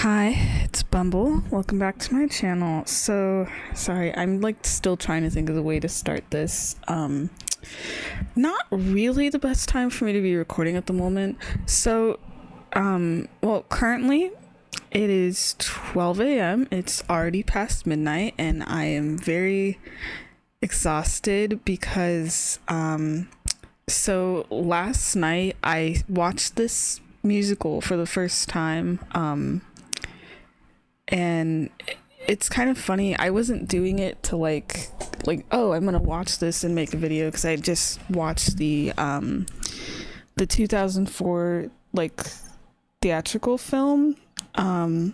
Hi, it's Bumble. Welcome back to my channel. So, sorry, I'm like still trying to think of the way to start this. Not really the best time for me to be recording at the moment. So, currently it is 12 a.m. It's already past midnight and I am very exhausted because so last night I watched this musical for the first time, and it's kind of funny. I wasn't doing it to like oh, I'm gonna watch this and make a video, because I just watched the 2004 like theatrical film, and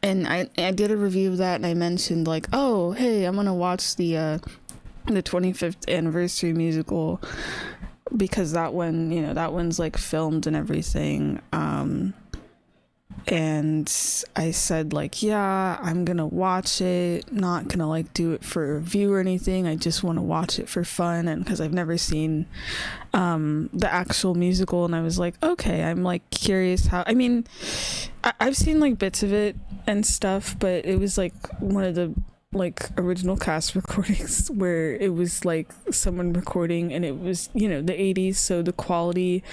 I did a review of that, and I mentioned like, oh hey, I'm gonna watch the 25th anniversary musical, because that one, that one's like filmed and everything. And I said like, yeah, I'm gonna watch it, not gonna like do it for a review or anything. I just want to watch it for fun, and because I've never seen the actual musical. And I was like, okay, I'm like curious how, I mean, I've seen like bits of it and stuff, but it was like one of the like original cast recordings where it was like someone recording, and it was, the 80s, so the quality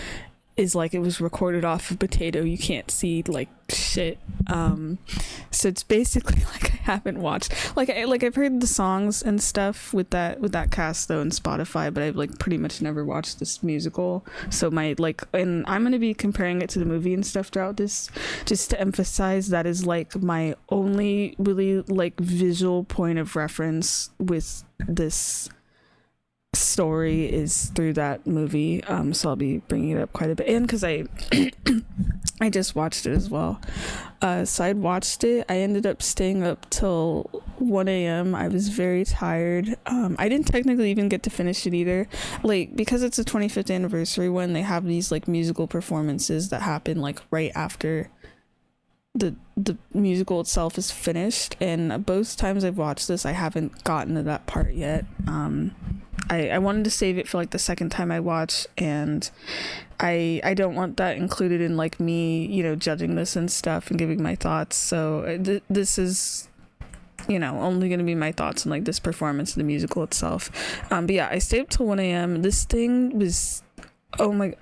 is like it was recorded off of potato. You can't see like shit. So it's basically like I haven't watched, I've heard the songs and stuff with that cast though in Spotify, but I've like pretty much never watched this musical. So and I'm gonna be comparing it to the movie and stuff throughout this, just to emphasize that is like my only really like visual point of reference with this story is through that movie. So I'll be bringing it up quite a bit, and because I I just watched it as well. So I'd watched it. I ended up staying up till 1 a.m. I was very tired. I didn't technically even get to finish it either, like because it's a 25th anniversary one. They have these like musical performances that happen like right after the musical itself is finished, and both times I've watched this I haven't gotten to that part yet. I wanted to save it for like the second time I watch, and I don't want that included in like me judging this and stuff and giving my thoughts. So this is only going to be my thoughts on like this performance of the musical itself. But yeah, I stayed up till 1 a.m. This thing was, oh my,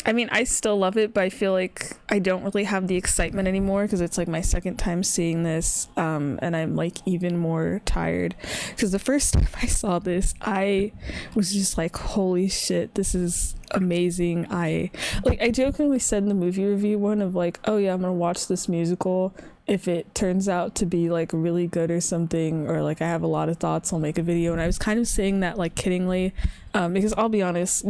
I mean, I still love it, but I feel like I don't really have the excitement anymore because it's like my second time seeing this, and I'm like even more tired because the first time I saw this, I was just like, holy shit, this is amazing. I jokingly said in the movie review one of like, oh yeah, I'm gonna watch this musical if it turns out to be like really good or something, or like I have a lot of thoughts, I'll make a video. And I was kind of saying that like kiddingly, because I'll be honest,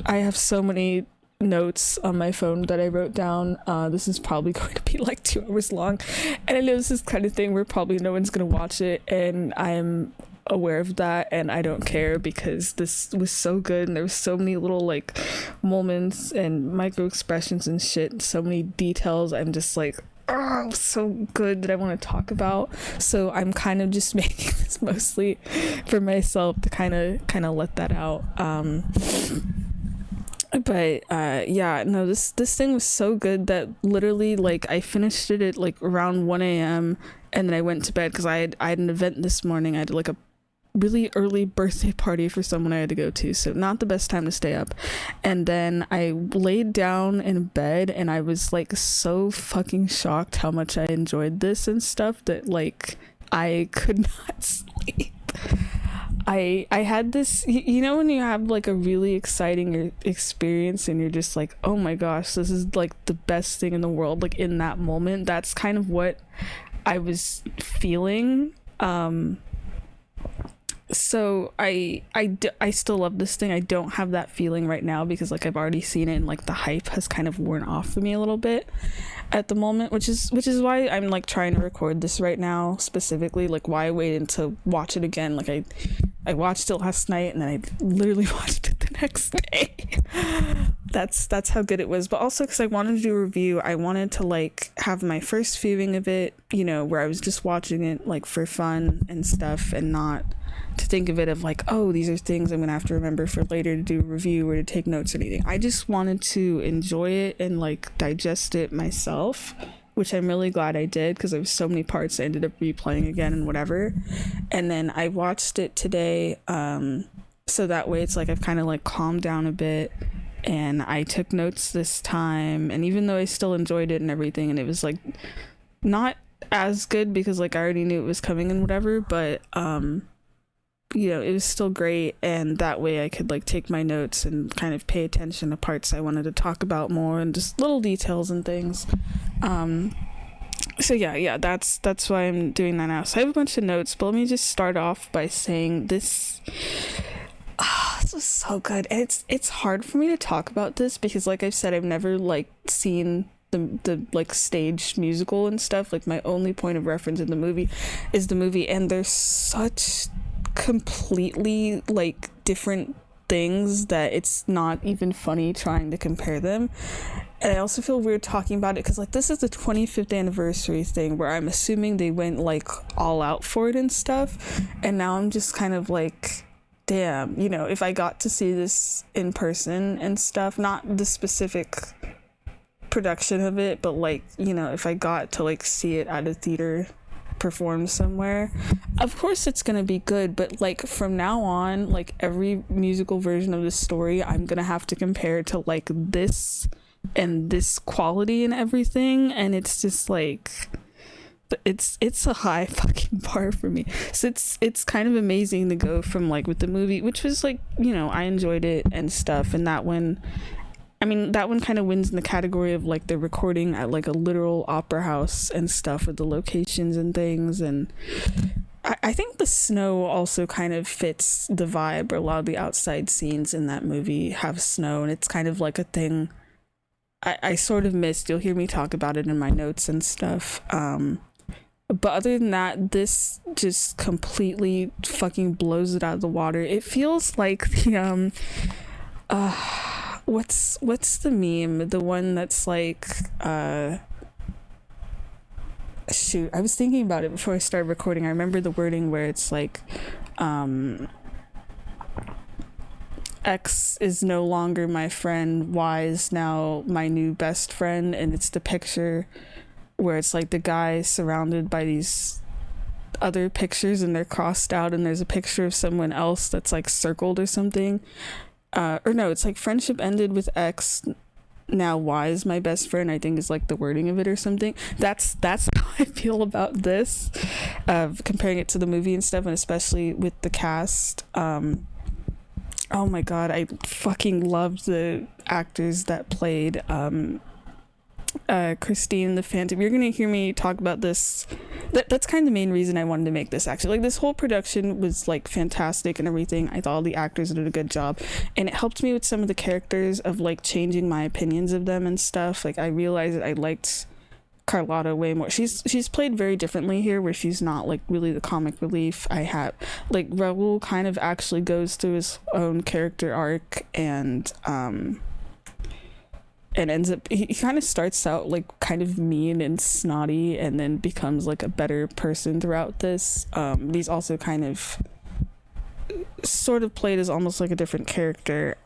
I have so many notes on my phone that I wrote down. This is probably going to be like 2 hours long, and I know this is kind of thing where probably no one's gonna watch it, and I'm aware of that, and I don't care because this was so good, and there was so many little like moments and micro expressions and shit, and so many details. I'm just like, oh, so good that I want to talk about. So I'm kind of just making this mostly for myself to kind of let that out. But yeah, no, this thing was so good that literally like I finished it at like around 1 a.m. and then I went to bed because I had an event this morning. I had like a really early birthday party for someone I had to go to, so not the best time to stay up. And then I laid down in bed, and I was like so fucking shocked how much I enjoyed this and stuff that like I could not sleep. I had this, when you have like a really exciting experience and you're just like, oh my gosh, this is like the best thing in the world, like in that moment. That's kind of what I was feeling. So I still love this thing. I don't have that feeling right now because like I've already seen it, and like the hype has kind of worn off for me a little bit at the moment, which is why I'm like trying to record this right now specifically, like why I waited to watch it again. Like I watched it last night, and then I literally watched it the next day. That's how good it was. But also because I wanted to do a review, I wanted to like have my first viewing of it, where I was just watching it like for fun and stuff, and not to think of it of like, oh, these are things I'm gonna have to remember for later to do a review or to take notes or anything. I just wanted to enjoy it and like digest it myself which I'm really glad I did because there was so many parts I ended up replaying again and whatever. And then I watched it today, so that way it's like I've kind of like calmed down a bit, and I took notes this time. And even though I still enjoyed it and everything, and it was like not as good because like I already knew it was coming and whatever, but you know, it was still great, and that way I could like take my notes and kind of pay attention to parts I wanted to talk about more and just little details and things. So yeah, that's why I'm doing that now. So I have a bunch of notes, but let me just start off by saying this was so good. And it's hard for me to talk about this because like I've said, I've never like seen the like staged musical and stuff. Like my only point of reference in the movie is the movie, and there's such completely like different things that it's not even funny trying to compare them. And I also feel weird talking about it because like this is the 25th anniversary thing where I'm assuming they went like all out for it and stuff, and now I'm just kind of like, damn, you know, if I got to see this in person and stuff, not the specific production of it, but like, you know, if I got to like see it at a theater performed somewhere, of course it's gonna be good. But like from now on, like every musical version of the story I'm gonna have to compare to like this and this quality and everything, and it's just like it's a high fucking bar for me. So it's kind of amazing to go from like with the movie, which was like, you know, I enjoyed it and stuff, and that one, I mean, that one kind of wins in the category of like the recording at like a literal opera house and stuff with the locations and things. And I think the snow also kind of fits the vibe, or a lot of the outside scenes in that movie have snow, and it's kind of like a thing I sort of missed. You'll hear me talk about it in my notes and stuff. But other than that, this just completely fucking blows it out of the water. It feels like the what's the meme? The one that's like shoot, I was thinking about it before I started recording. I remember the wording where it's like X is no longer my friend, Y is now my new best friend, and it's the picture where it's like the guy surrounded by these other pictures and they're crossed out, and there's a picture of someone else that's like circled or something. Or no, it's like friendship ended with X, now Y is my best friend, I think is like the wording of it or something. That's how I feel about this, comparing it to the movie and stuff, and especially with the cast. Oh my god, I fucking loved the actors that played Christine the Phantom. You're gonna hear me talk about this. That's kind of the main reason I wanted to make this, actually. Like, this whole production was like fantastic and everything. I thought all the actors did a good job, and it helped me with some of the characters of like changing my opinions of them and stuff. Like, I realized that I liked Carlotta way more. She's played very differently here, where she's not like really the comic relief I have. Like, Raul kind of actually goes through his own character arc, and ends up, he kind of starts out like kind of mean and snotty, and then becomes like a better person throughout this. He's also kind of sort of played as almost like a different character.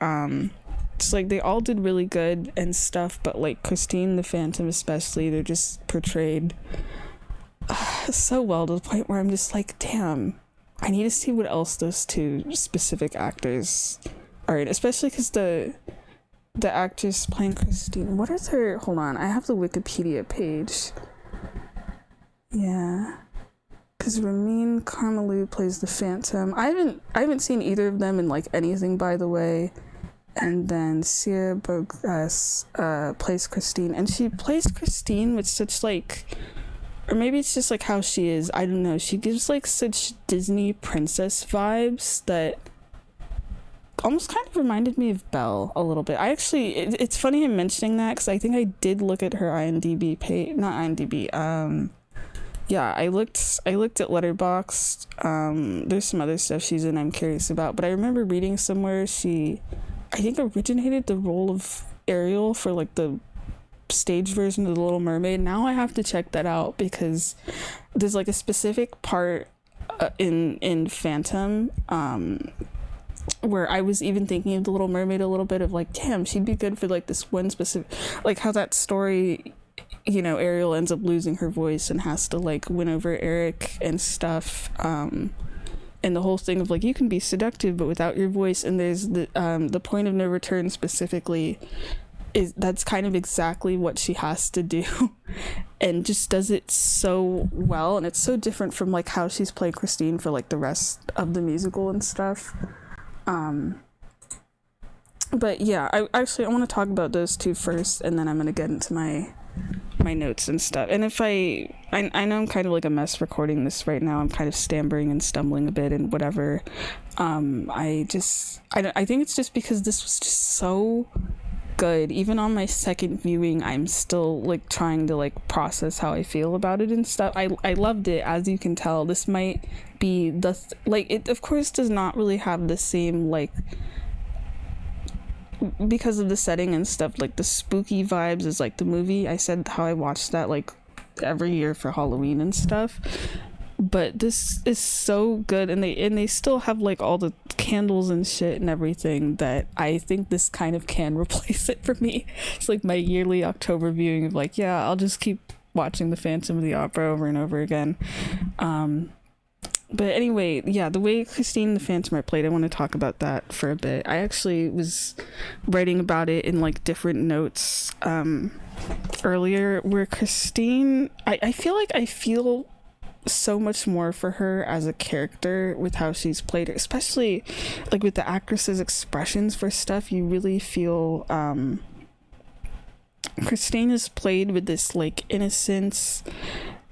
It's like they all did really good and stuff, but like Christine the Phantom especially, they're just portrayed so well, to the point where I'm just like, damn, I need to see what else those two specific actors are in, especially because the actress playing Christine, what is her, hold on, I have the Wikipedia page. Yeah, because Ramin Carmelou plays the Phantom. I haven't seen either of them in like anything, by the way. And then Sia Bogas plays Christine, and she plays Christine with such like, or maybe it's just like how she is, I don't know, she gives like such Disney princess vibes that almost kind of reminded me of Belle a little bit. I actually, it's funny I'm mentioning that, because I think I did look at her IMDb page, not IMDb, yeah, I looked at Letterboxd. There's some other stuff she's in I'm curious about, but I remember reading somewhere she, I think, originated the role of Ariel for like the stage version of The Little Mermaid. Now I have to check that out, because there's like a specific part in Phantom where I was even thinking of The Little Mermaid a little bit, of like, damn, she'd be good for like this one specific, like how that story Ariel ends up losing her voice and has to like win over Eric and stuff. And the whole thing of like, you can be seductive but without your voice, and there's the point of no return specifically that's kind of exactly what she has to do, and just does it so well. And it's so different from like how she's played Christine for like the rest of the musical and stuff. But yeah, I want to talk about those two first, and then I'm gonna get into my notes and stuff. And if I know I'm kind of like a mess recording this right now. I'm kind of stammering and stumbling a bit and whatever. I think it's just because this was just so good. Even on my second viewing, I'm still like trying to like process how I feel about it and stuff. I loved it, as you can tell. This might be it of course does not really have the same like, because of the setting and stuff, like the spooky vibes is like the movie. I said how I watched that like every year for Halloween and stuff, but this is so good, and they still have like all the candles and shit and everything that I think this kind of can replace it for me. It's like my yearly October viewing of like, yeah, I'll just keep watching the Phantom of the Opera over and over again. But anyway, yeah, the way Christine the Phantom are played, I want to talk about that for a bit. I actually was writing about it in like different notes earlier, where Christine, I feel like I feel so much more for her as a character with how she's played her, especially like with the actress's expressions for stuff. You really feel Christine is played with this like innocence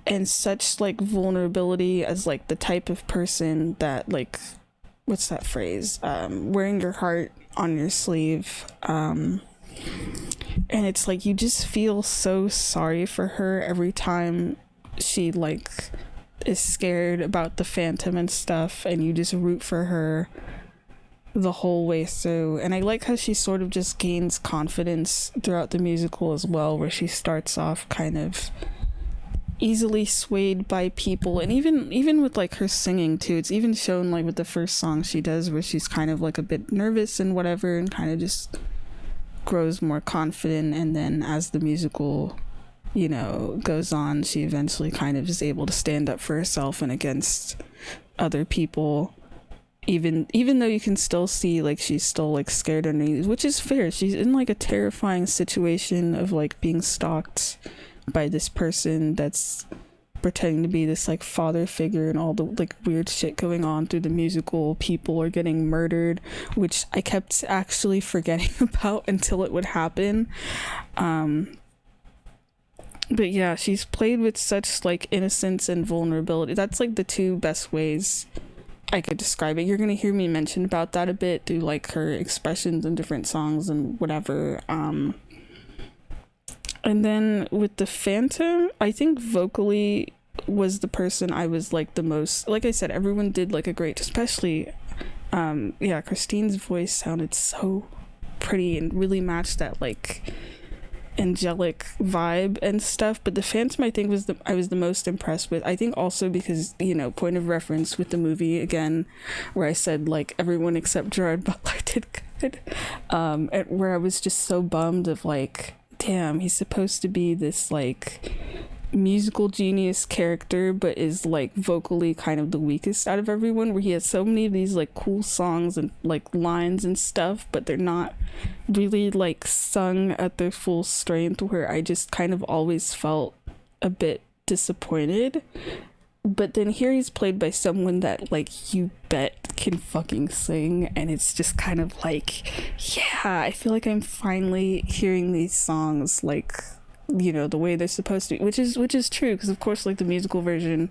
and such like vulnerability, as like the type of person that like, what's that phrase, wearing your heart on your sleeve. And it's like you just feel so sorry for her every time she like is scared about the Phantom and stuff, and you just root for her the whole way through. And I like how she sort of just gains confidence throughout the musical as well, where she starts off kind of easily swayed by people, and even with like her singing too, it's even shown like with the first song she does, where she's kind of like a bit nervous and whatever, and kind of just grows more confident. And then as the musical goes on, she eventually kind of is able to stand up for herself and against other people, even though you can still see like she's still like scared underneath, which is fair. She's in like a terrifying situation of like being stalked by this person that's pretending to be this like father figure, and all the like weird shit going on through the musical. People are getting murdered, which I kept actually forgetting about until it would happen. But yeah, she's played with such like innocence and vulnerability. That's like the two best ways I could describe it. You're gonna hear me mention about that a bit through like her expressions in different songs and whatever. And then with the Phantom, I think vocally was the person I was like the most, like I said, everyone did like a great, especially Christine's voice sounded so pretty and really matched that like angelic vibe and stuff. But the Phantom, I think, I was the most impressed with. I think also because, point of reference with the movie again, where I said like everyone except Gerard Butler did good, and where I was just so bummed of like, damn, he's supposed to be this like musical genius character, but is like vocally kind of the weakest out of everyone, where he has so many of these like cool songs and like lines and stuff, but they're not really like sung at their full strength, where I just kind of always felt a bit disappointed. But then here he's played by someone that like you bet can fucking sing, and it's just kind of like, yeah, I feel like I'm finally hearing these songs like, the way they're supposed to be, which is true, because of course like the musical version,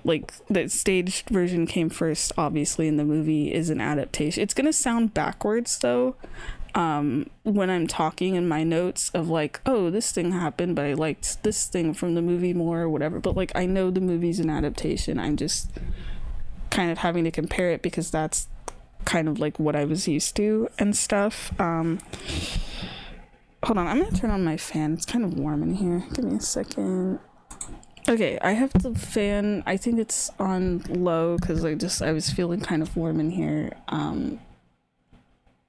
like the staged version came first, obviously, and the movie is an adaptation. It's gonna sound backwards though, when I'm talking in my notes of like, oh, this thing happened, but I liked this thing from the movie more or whatever. But like, I know the movie's an adaptation. I'm just kind of having to compare it because that's kind of like what I was used to and stuff. Hold on, I'm gonna turn on my fan. It's kind of warm in here. Give me a second. Okay, I have the fan, I think it's on low because I was feeling kind of warm in here.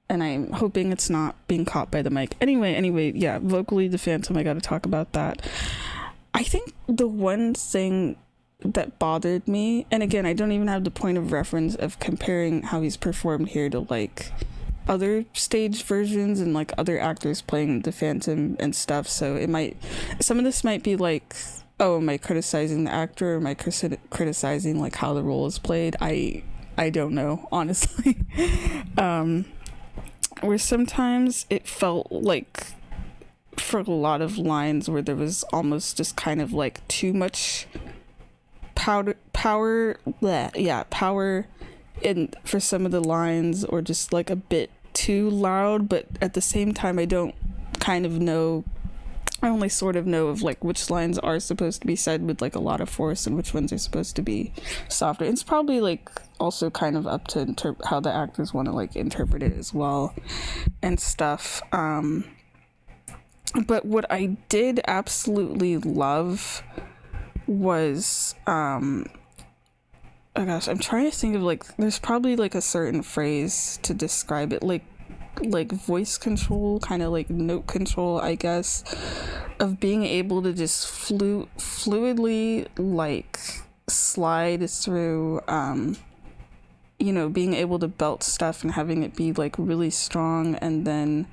and I'm hoping it's not being caught by the mic. Anyway, yeah, vocally the Phantom, I gotta talk about that. I think the one thing that bothered me, and again, I don't even have the point of reference of comparing how he's performed here to like other stage versions and like other actors playing the Phantom and stuff, so some of this might be like, oh, am I criticizing the actor, or am I criticizing like how the role is played? I don't know, honestly. Where sometimes it felt like, for a lot of lines, where there was almost just kind of like too much power in for some of the lines, or just like a bit too loud. But at the same time, I don't kind of know, I only sort of know of like which lines are supposed to be said with like a lot of force and which ones are supposed to be softer. It's probably like also kind of up to how the actors want to like interpret it as well and stuff. But what I did absolutely love was oh gosh, I'm trying to think of like, there's probably like a certain phrase to describe it, like voice control, kind of like note control, I guess, of being able to just fluidly like slide through being able to belt stuff and having it be like really strong, and then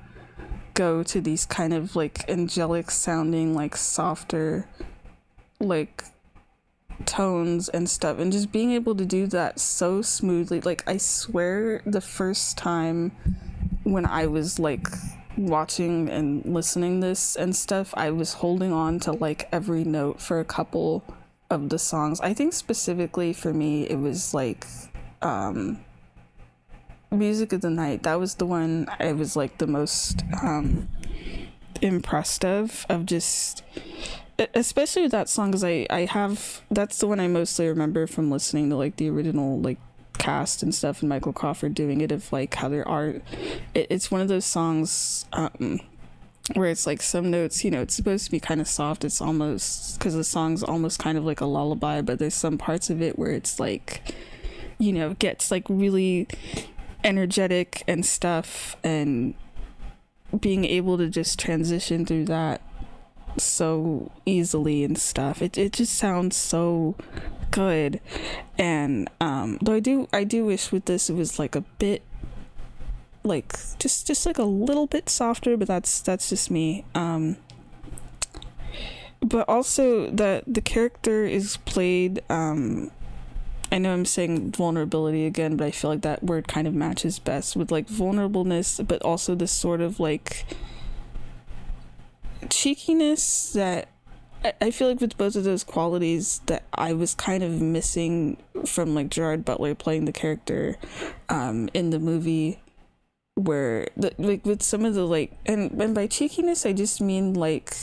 go to these kind of like angelic sounding, like softer like tones and stuff, and just being able to do that so smoothly. Like, I swear the first time when I was like watching and listening this and stuff, I was holding on to like every note for a couple of the songs. I think specifically for me it was like Music of the Night. That was the one I was like the most impressed of just, especially with that song, because I have, that's the one I mostly remember from listening to like the original like cast and stuff, and Michael Crawford doing it, of like how there are, it's one of those songs where it's like some notes, it's supposed to be kind of soft, it's almost, because the song's almost kind of like a lullaby, but there's some parts of it where it's like, gets like really energetic and stuff, and being able to just transition through that so easily and stuff, it just sounds so good. And though I do wish with this it was like a bit like just like a little bit softer, but that's just me. But also that the character is played, I know I'm saying vulnerability again, but I feel like that word kind of matches best with like vulnerableness, but also this sort of like cheekiness that I feel like with both of those qualities that I was kind of missing from like Gerard Butler playing the character in the movie, where like with some of the like, and by cheekiness I just mean like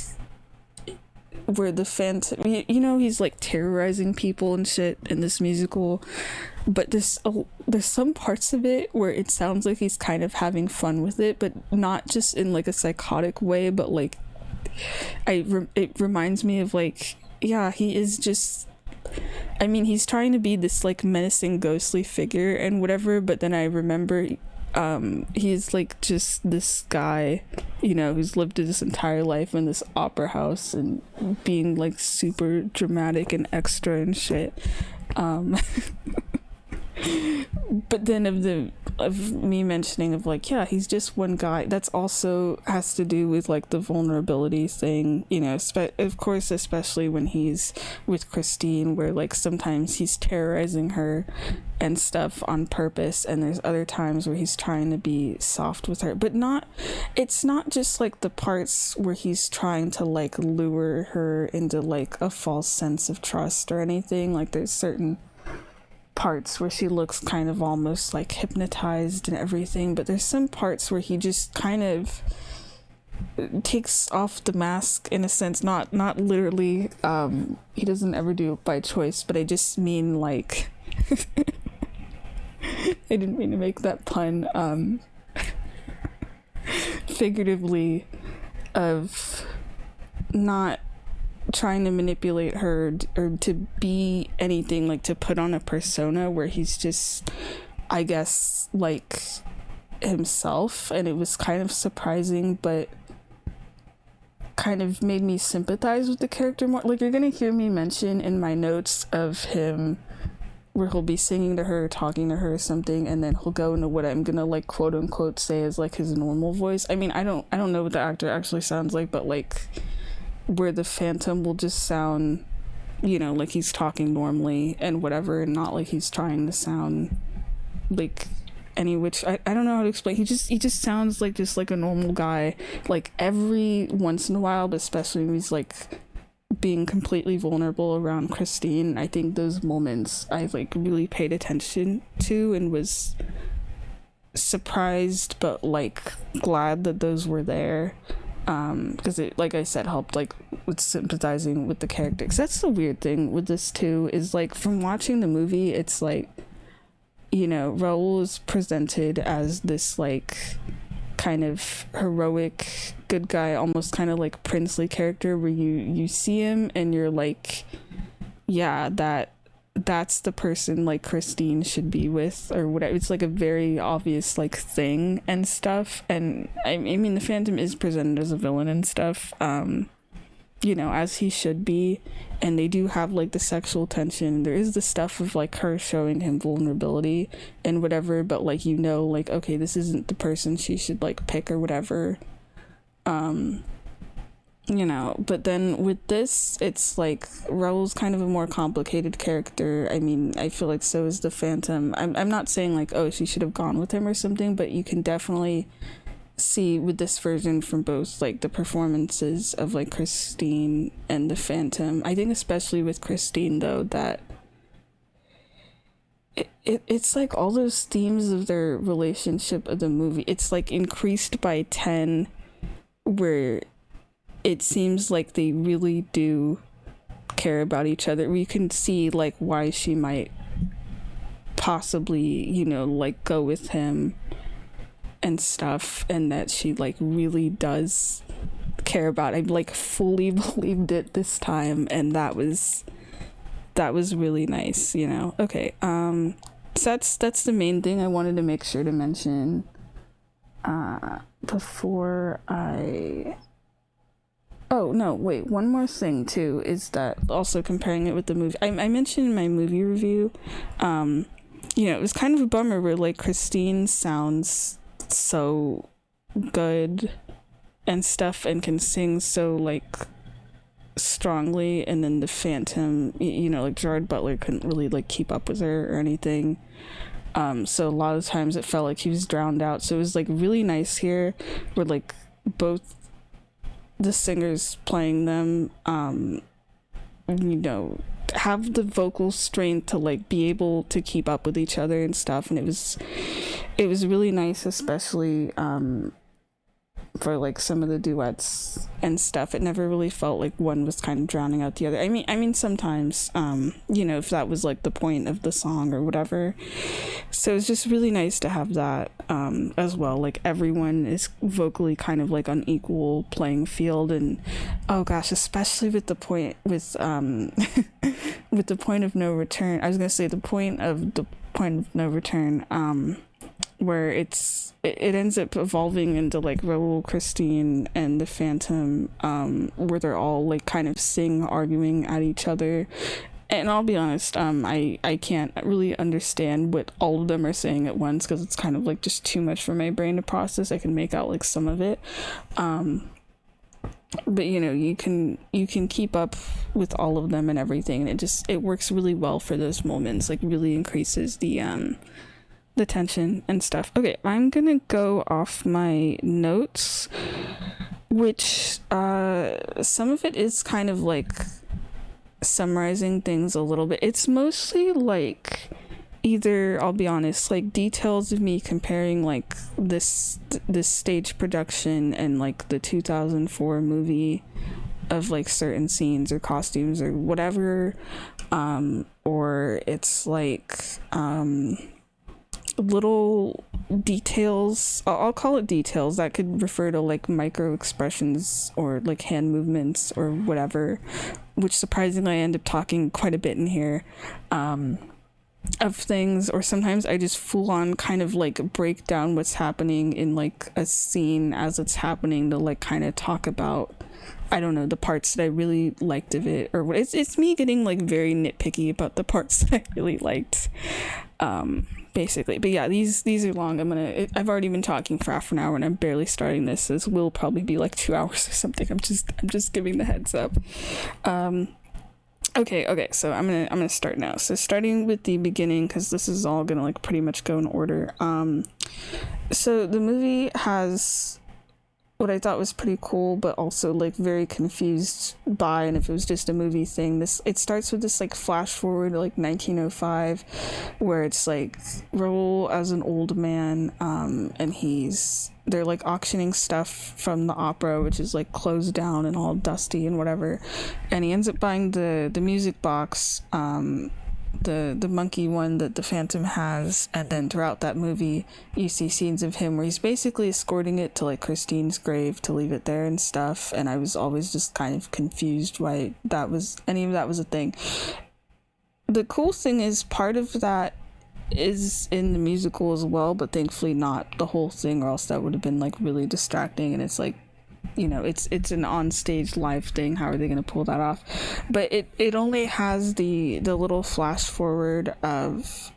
where the Phantom, he's like terrorizing people and shit in this musical, but there's some parts of it where it sounds like he's kind of having fun with it, but not just in like a psychotic way, but like it reminds me of like, yeah, he is just, I mean, he's trying to be this like menacing ghostly figure and whatever, but then I remember he's like just this guy, who's lived this entire life in this opera house and being like super dramatic and extra and shit. But then of me mentioning of like, yeah, he's just one guy, that's also has to do with like the vulnerability thing, of course, especially when he's with Christine, where like sometimes he's terrorizing her and stuff on purpose, and there's other times where he's trying to be soft with her, but it's not just like the parts where he's trying to like lure her into like a false sense of trust or anything. Like, there's certain parts where she looks kind of almost like hypnotized and everything, but there's some parts where he just kind of takes off the mask in a sense, not literally, he doesn't ever do it by choice, but I just mean like I didn't mean to make that pun, figuratively, of not trying to manipulate her or to be anything, like to put on a persona where he's just, I guess, like himself, and it was kind of surprising, but kind of made me sympathize with the character more. Like, you're gonna hear me mention in my notes of him where he'll be singing to her, talking to her or something, and then he'll go into what I'm gonna like quote unquote say is like his normal voice. I mean, I don't know what the actor actually sounds like, but like where the Phantom will just sound, you know, like he's talking normally and whatever, and not like he's trying to sound like any which I don't know how to explain. He just sounds like just like a normal guy, like every once in a while, but especially when he's like being completely vulnerable around Christine. I think those moments I like really paid attention to and was surprised but like glad that those were there, because it, like I said, helped like with sympathizing with the character. 'Cause that's the weird thing with this too, is like from watching the movie, it's like, you know, Raoul is presented as this like kind of heroic good guy, almost kind of like princely character, where you see him and you're like, yeah, that's the person like Christine should be with or whatever. It's like a very obvious like thing and stuff. And I mean the Phantom is presented as a villain and stuff, you know, as he should be, and they do have like the sexual tension. There is the stuff of like her showing him vulnerability and whatever, but like, you know, like, okay, this isn't the person she should like pick or whatever, you know. But then with this, it's like Raoul's kind of a more complicated character. I mean, I feel like so is the Phantom. I'm not saying like, oh, she should have gone with him or something, but you can definitely see with this version from both like the performances of like Christine and the Phantom. I think especially with Christine though, that it's like all those themes of their relationship of the movie, it's like increased by 10, where it seems like they really do care about each other. We can see like why she might possibly, you know, like go with him and stuff, and that she like really does care about. I like fully believed it this time, and that was really nice, you know. Okay, so that's the main thing I wanted to make sure to mention before I... Oh no, wait, one more thing too is that also comparing it with the movie, I mentioned in my movie review, you know, it was kind of a bummer where like Christine sounds so good and stuff and can sing so like strongly, and then the Phantom, you know, like Gerard Butler couldn't really like keep up with her or anything, so a lot of times it felt like he was drowned out. So it was like really nice here where like both the singers playing them, you know, have the vocal strength to like be able to keep up with each other and stuff. And it was really nice, especially for like some of the duets and stuff. It never really felt like one was kind of drowning out the other. I mean sometimes, you know, if that was like the point of the song or whatever. So it's just really nice to have that as well. Like everyone is vocally kind of like on equal playing field. And oh gosh, especially with the point with with the point of no return. I was gonna say the point of no return, where it ends up evolving into like Raoul, Christine, and the Phantom, where they're all like kind of arguing at each other. And I'll be honest, I can't really understand what all of them are saying at once, because it's kind of like just too much for my brain to process. I can make out like some of it, but you know, you can keep up with all of them and everything, and it works really well for those moments. Like really increases the tension and stuff. Okay, I'm gonna go off my notes, which some of it is kind of like summarizing things a little bit. It's mostly like either, I'll be honest, like details of me comparing like this stage production and like the 2004 movie of like certain scenes or costumes or whatever, or it's like little details. I'll call it details that could refer to like micro expressions or like hand movements or whatever, which surprisingly I end up talking quite a bit in here, of things, or sometimes I just full on kind of like break down what's happening in like a scene as it's happening to like kind of talk about, I don't know, the parts that I really liked of it, or what. It's me getting like very nitpicky about the parts that I really liked, basically. But yeah, these are long. I've already been talking for half an hour and I'm barely starting this. This will probably be like 2 hours or something. I'm just giving the heads up. Okay, so I'm gonna start now. So starting with the beginning, because this is all gonna like pretty much go in order. So the movie has what I thought was pretty cool, but also like very confused by, and if it was just a movie thing, it starts with this like flash forward to like 1905, where it's like Raoul as an old man, and they're like auctioning stuff from the opera, which is like closed down and all dusty and whatever, and he ends up buying the music box, the monkey one that the Phantom has, and then throughout that movie you see scenes of him where he's basically escorting it to like Christine's grave to leave it there and stuff, and I was always just kind of confused why any of that was a thing. The cool thing is part of that is in the musical as well, but thankfully not the whole thing, or else that would have been like really distracting, and it's like, you know, it's an on-stage live thing. How are they going to pull that off? But it only has the little flash forward of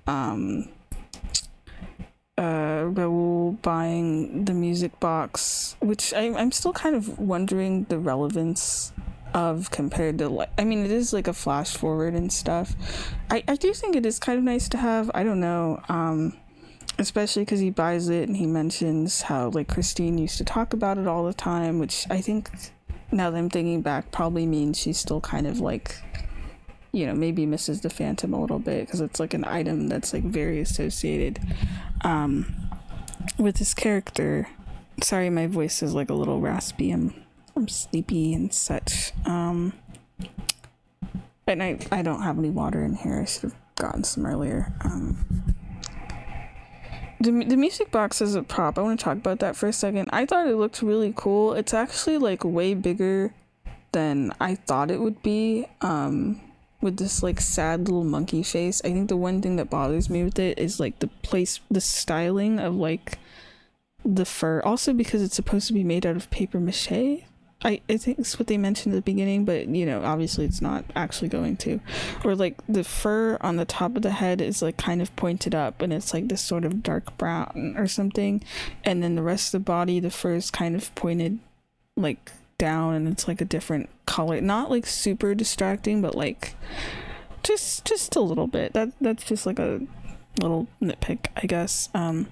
Raoul buying the music box, which I'm still kind of wondering the relevance of, compared to, like, I mean, it is like a flash forward and stuff. I do think it is kind of nice to have. I don't know, especially because he buys it and he mentions how like Christine used to talk about it all the time, which I think, now that I'm thinking back, probably means she's still kind of like, you know, maybe misses the Phantom a little bit, because it's like an item that's like very associated with his character. Sorry, my voice is like a little raspy. I'm sleepy and such. And I don't have any water in here. I should have gotten some earlier. The music box as a prop, I want to talk about that for a second. I thought it looked really cool. It's actually like way bigger than I thought it would be, with this like sad little monkey face. I think the one thing that bothers me with it is like the styling of like the fur, also because it's supposed to be made out of paper mache. I think it's what they mentioned at the beginning, but you know, obviously it's not actually going to. Or like the fur on the top of the head is like kind of pointed up, and it's like this sort of dark brown or something, and then the rest of the body, the fur is kind of pointed like down, and it's like a different color. Not like super distracting, but like just a little bit. That's just like a little nitpick, I guess. But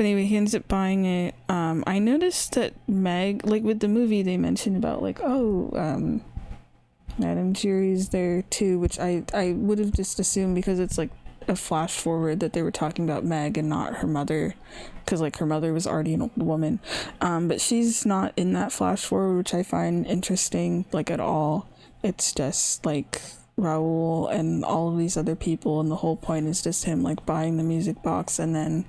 anyway, he ends up buying it. I noticed that Meg, like with the movie, they mentioned about like, Madame Giry's there too, which I would have just assumed, because it's like a flash forward, that they were talking about Meg and not her mother, because like her mother was already an old woman. But she's not in that flash forward, which I find interesting, like at all. It's just like Raoul and all of these other people, and the whole point is just him like buying the music box, and then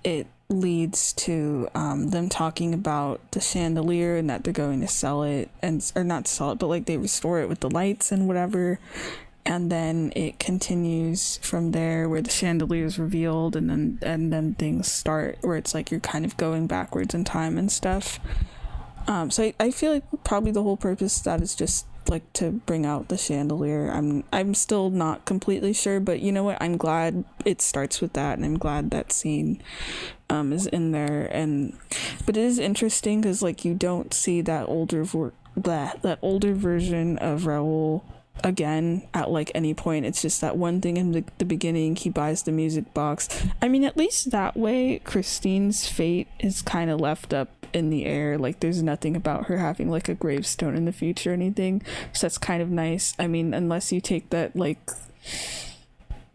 it leads to them talking about the chandelier and that they're going to sell it, or not sell it, but like they restore it with the lights and whatever, and then it continues from there where the chandelier is revealed, and then things start where it's like you're kind of going backwards in time and stuff. So I feel like probably the whole purpose of that is just like to bring out the chandelier. I'm still not completely sure, but you know what, I'm glad it starts with that, and I'm glad that scene is in there. But it is interesting because like you don't see that older version of Raoul again at like any point. It's just that one thing in the beginning, he buys the music box. I mean, at least that way Christine's fate is kind of left up in the air. Like there's nothing about her having like a gravestone in the future or anything, so that's kind of nice. I mean, unless you take that like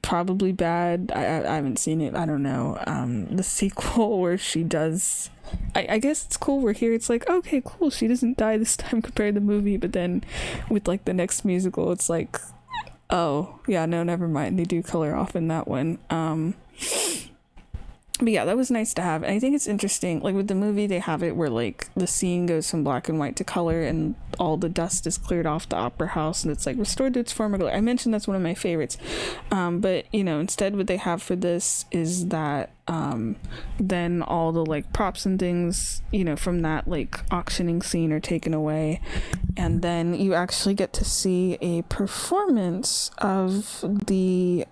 probably bad, I haven't seen it, I don't know, the sequel where she does, I guess it's cool where here it's like, okay, cool, she doesn't die this time compared to the movie, but then with like the next musical it's like, oh yeah, no, never mind, they do color off in that one. But yeah, that was nice to have. And I think it's interesting, like with the movie, they have it where like the scene goes from black and white to color, and all the dust is cleared off the opera house, and it's like restored to its former glory. I mentioned that's one of my favorites. But you know, instead what they have for this is that then all the like props and things, you know, from that like auctioning scene are taken away, and then you actually get to see a performance of the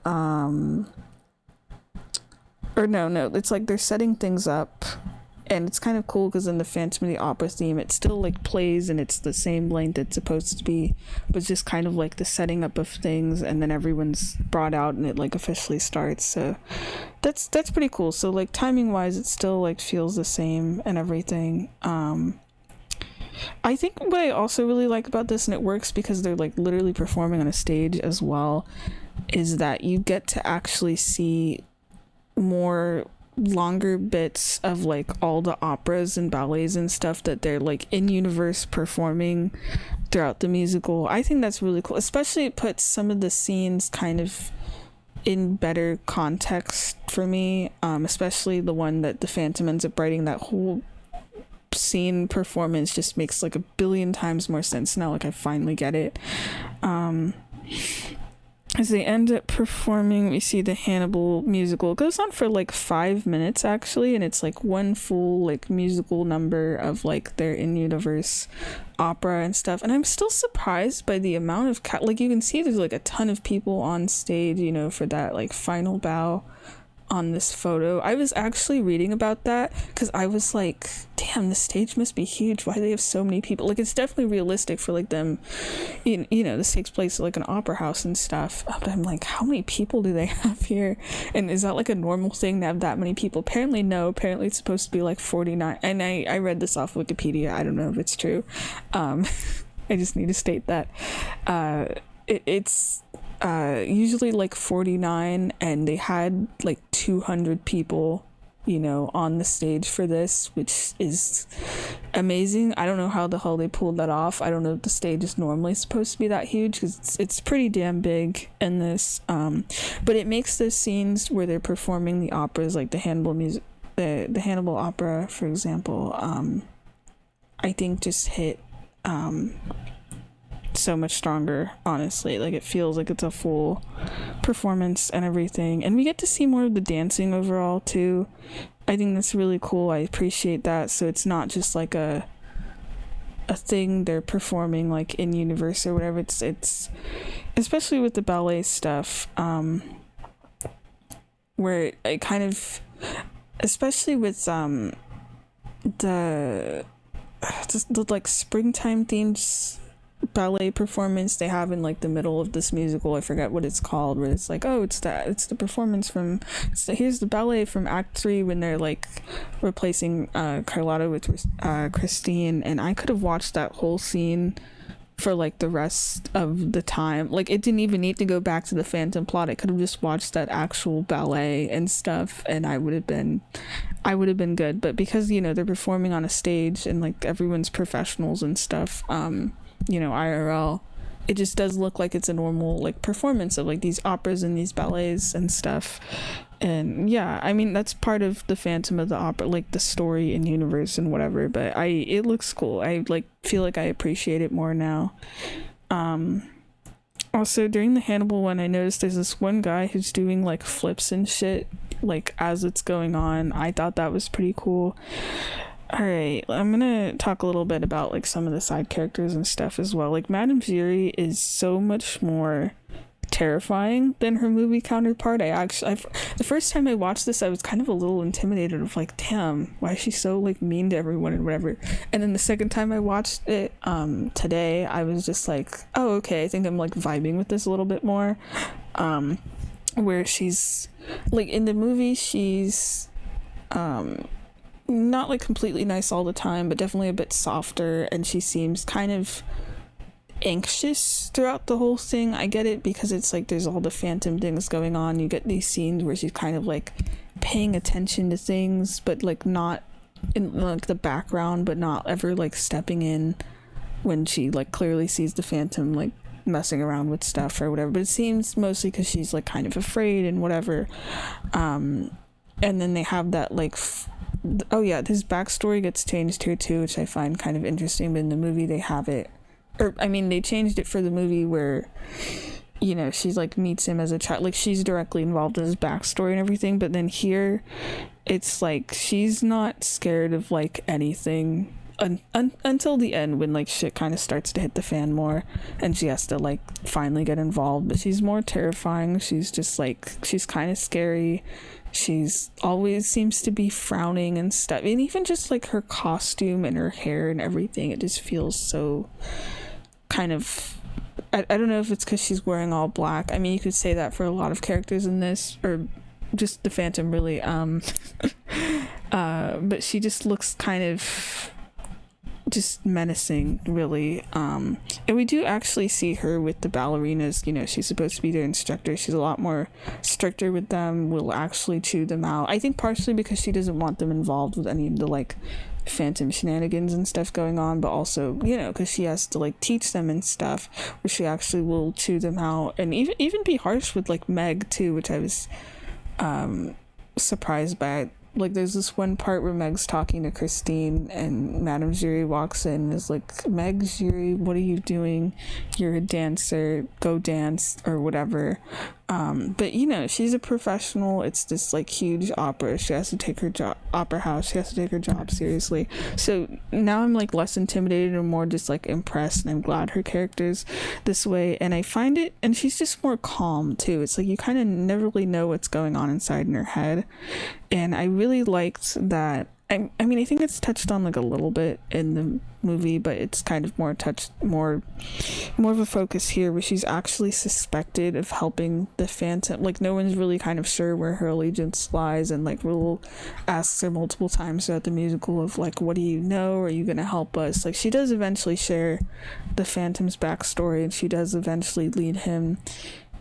or no, it's like they're setting things up, and it's kind of cool because in the Phantom of the Opera theme, it still like plays and it's the same length it's supposed to be, but it's just kind of like the setting up of things, and then everyone's brought out and it like officially starts. So that's pretty cool. So like timing wise, it still like feels the same and everything. I think what I also really like about this, and it works because they're like literally performing on a stage as well, is that you get to actually see more longer bits of like all the operas and ballets and stuff that they're like in universe performing throughout the musical. I think that's really cool, especially it puts some of the scenes kind of in better context for me, especially the one that the Phantom ends up writing. That whole scene performance just makes like a billion times more sense now. Like I finally get it. As they end up performing, we see the Hannibal musical. It goes on for like 5 minutes actually, and it's like one full like musical number of like their in-universe opera and stuff. And I'm still surprised by the amount of like you can see there's like a ton of people on stage, you know, for that like final bow on this photo. I was actually reading about that because I was like, damn, the stage must be huge. Why do they have so many people? Like, it's definitely realistic for like them, you know, this takes place at like an opera house and stuff. But I'm like, how many people do they have here? And is that like a normal thing to have that many people? Apparently no. Apparently it's supposed to be like 49. And I read this off Wikipedia. I don't know if it's true. I just need to state that it's usually like 49, and they had like 200 people, you know, on the stage for this, which is amazing. I don't know how the hell they pulled that off. I don't know if the stage is normally supposed to be that huge, because it's pretty damn big in this, but it makes those scenes where they're performing the operas, like the Hannibal music, the Hannibal opera, for example, I think just hit so much stronger, honestly. Like, it feels like it's a full performance and everything, and we get to see more of the dancing overall too. I think that's really cool. I appreciate that. So it's not just like a thing they're performing like in universe or whatever. It's especially with the ballet stuff, where it kind of, especially with the like springtime themes ballet performance they have in like the middle of this musical. I forget what it's called, where it's like, oh, it's the performance from, here's the ballet from Act 3 when they're like replacing Carlotta with Christine. And I could have watched that whole scene for like the rest of the time. Like, it didn't even need to go back to the Phantom plot. I could have just watched that actual ballet and stuff, and I would have been good. But because, you know, they're performing on a stage and like everyone's professionals and stuff, you know, IRL, it just does look like it's a normal like performance of like these operas and these ballets and stuff. And yeah, I mean, that's part of the Phantom of the Opera, like the story and universe and whatever, but it looks cool. I like feel like I appreciate it more now. Also, during the Hannibal one, I noticed there's this one guy who's doing like flips and shit like as it's going on. I thought that was pretty cool. Alright, I'm gonna talk a little bit about like some of the side characters and stuff as well. Like, Madame Fury is so much more terrifying than her movie counterpart. The first time I watched this, I was kind of a little intimidated of like, damn, why is she so like mean to everyone and whatever. And then the second time I watched it today, I was just like, oh, okay, I think I'm like vibing with this a little bit more. Where she's like, in the movie, she's not like completely nice all the time, but definitely a bit softer, and she seems kind of anxious throughout the whole thing. I get it, because it's like there's all the Phantom things going on. You get these scenes where she's kind of like paying attention to things, but like not in like the background, but not ever like stepping in when she like clearly sees the Phantom like messing around with stuff or whatever. But it seems mostly because she's like kind of afraid and whatever. and then they have that like oh yeah, his backstory gets changed here too, which I find kind of interesting. But in the movie they have it, or I mean they changed it for the movie where, you know, she's like meets him as a child, like she's directly involved in his backstory and everything. But then here it's like she's not scared of like anything until the end, when like shit kind of starts to hit the fan more and she has to like finally get involved. But she's more terrifying. She's just like, she's kind of scary. She's always seems to be frowning and stuff, and even just like her costume and her hair and everything, it just feels so kind of, I don't know if it's because she's wearing all black. I mean, you could say that for a lot of characters in this, or just the Phantom really, but she just looks kind of just menacing, really. And we do actually see her with the ballerinas. You know, she's supposed to be their instructor. She's a lot more stricter with them, will actually chew them out. I think partially because she doesn't want them involved with any of the like Phantom shenanigans and stuff going on, but also, you know, because she has to like teach them and stuff, where she actually will chew them out, and even be harsh with like Meg too, which I was surprised by. Like there's this one part where Meg's talking to Christine and Madame Giry walks in and is like, Meg, Giry, what are you doing? You're a dancer, go dance or whatever. But you know, she's a professional. It's this like huge opera. She has to take her job, opera house. She has to take her job seriously. So now I'm like less intimidated and more just like impressed, and I'm glad her character's this way. And I find it, and she's just more calm too. It's like you kind of never really know what's going on inside in her head. And I really liked that. I mean, I think it's touched on like a little bit in the movie, but it's kind of more of a focus here, where she's actually suspected of helping the Phantom. Like no one's really kind of sure where her allegiance lies, and like Will asks her multiple times throughout the musical of like, what do you know? Are you gonna help us? Like she does eventually share the Phantom's backstory, and she does eventually lead him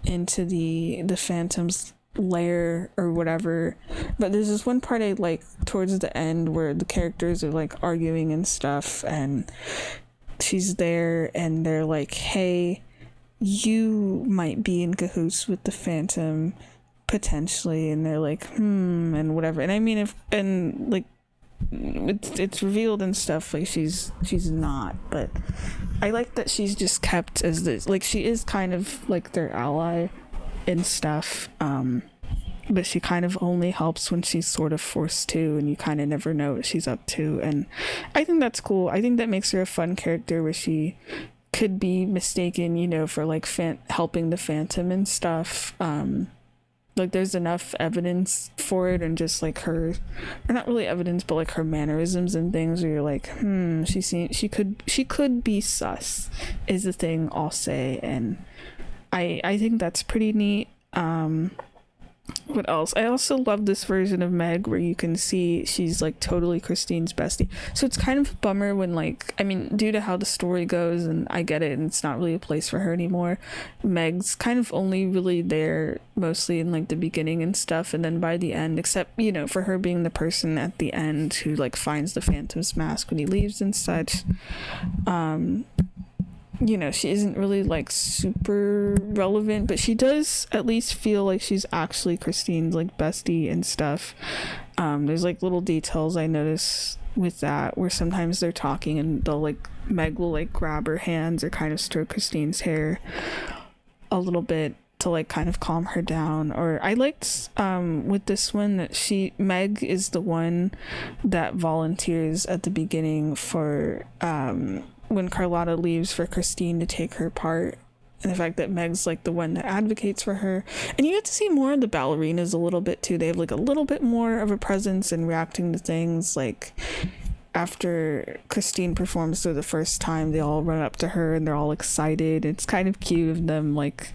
into the Phantom's lair or whatever. But there's this one part I like towards the end where the characters are like arguing and stuff, and she's there and they're like, hey, you might be in cahoots with the Phantom potentially, and they're like and whatever. And I mean, if and like it's revealed and stuff like she's not, but I like that she's just kept as this, like she is kind of like their ally and stuff, but she kind of only helps when she's sort of forced to, and you kind of never know what she's up to. And I think that's cool. I think that makes her a fun character, where she could be mistaken, you know, for like helping the Phantom and stuff. Like there's enough evidence for it, and just like her, or not really evidence, but like her mannerisms and things, where you're like, she could be sus, is the thing I'll say. And I think that's pretty neat. What else? I also love this version of Meg where you can see she's like totally Christine's bestie. So it's kind of a bummer when, like, I mean, due to how the story goes, and I get it, and it's not really a place for her anymore, Meg's kind of only really there mostly in like the beginning and stuff, and then by the end, except, you know, for her being the person at the end who like finds the Phantom's mask when he leaves and such. You know, she isn't really like super relevant, but she does at least feel like she's actually Christine's like bestie and stuff. There's like little details I notice with that, where sometimes they're talking and they'll like, Meg will like grab her hands or kind of stroke Christine's hair a little bit to like kind of calm her down. Or I liked with this one that Meg is the one that volunteers at the beginning for when Carlotta leaves, for Christine to take her part, and the fact that Meg's like the one that advocates for her. And you get to see more of the ballerinas a little bit too. They have like a little bit more of a presence in reacting to things. Like after Christine performs for the first time, they all run up to her and they're all excited. It's kind of cute of them like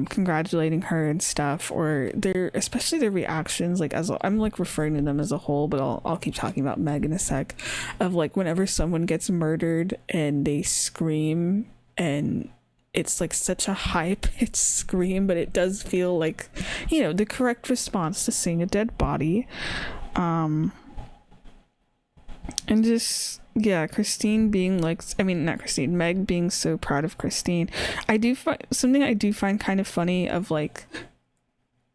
congratulating her and stuff, or especially their reactions, like I'm like referring to them as a whole, but I'll keep talking about Meg in a sec, of like whenever someone gets murdered and they scream, and it's like such a high-pitched scream, but it does feel like, you know, the correct response to seeing a dead body. And just, yeah, Christine being like, I mean, not Christine, Meg being so proud of Christine. I do find kind of funny of like,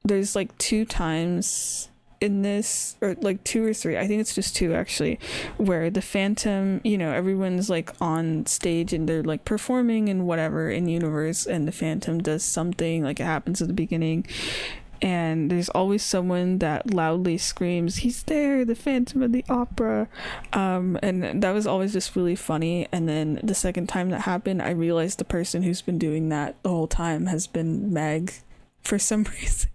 there's like 2 times in this, or like 2 or 3, I think it's just 2 actually, where the Phantom, you know, everyone's like on stage and they're like performing and whatever in universe, and the Phantom does something, like it happens at the beginning, and there's always someone that loudly screams, "He's there, the Phantom of the Opera," and that was always just really funny. And then the second time that happened, I realized the person who's been doing that the whole time has been Meg for some reason.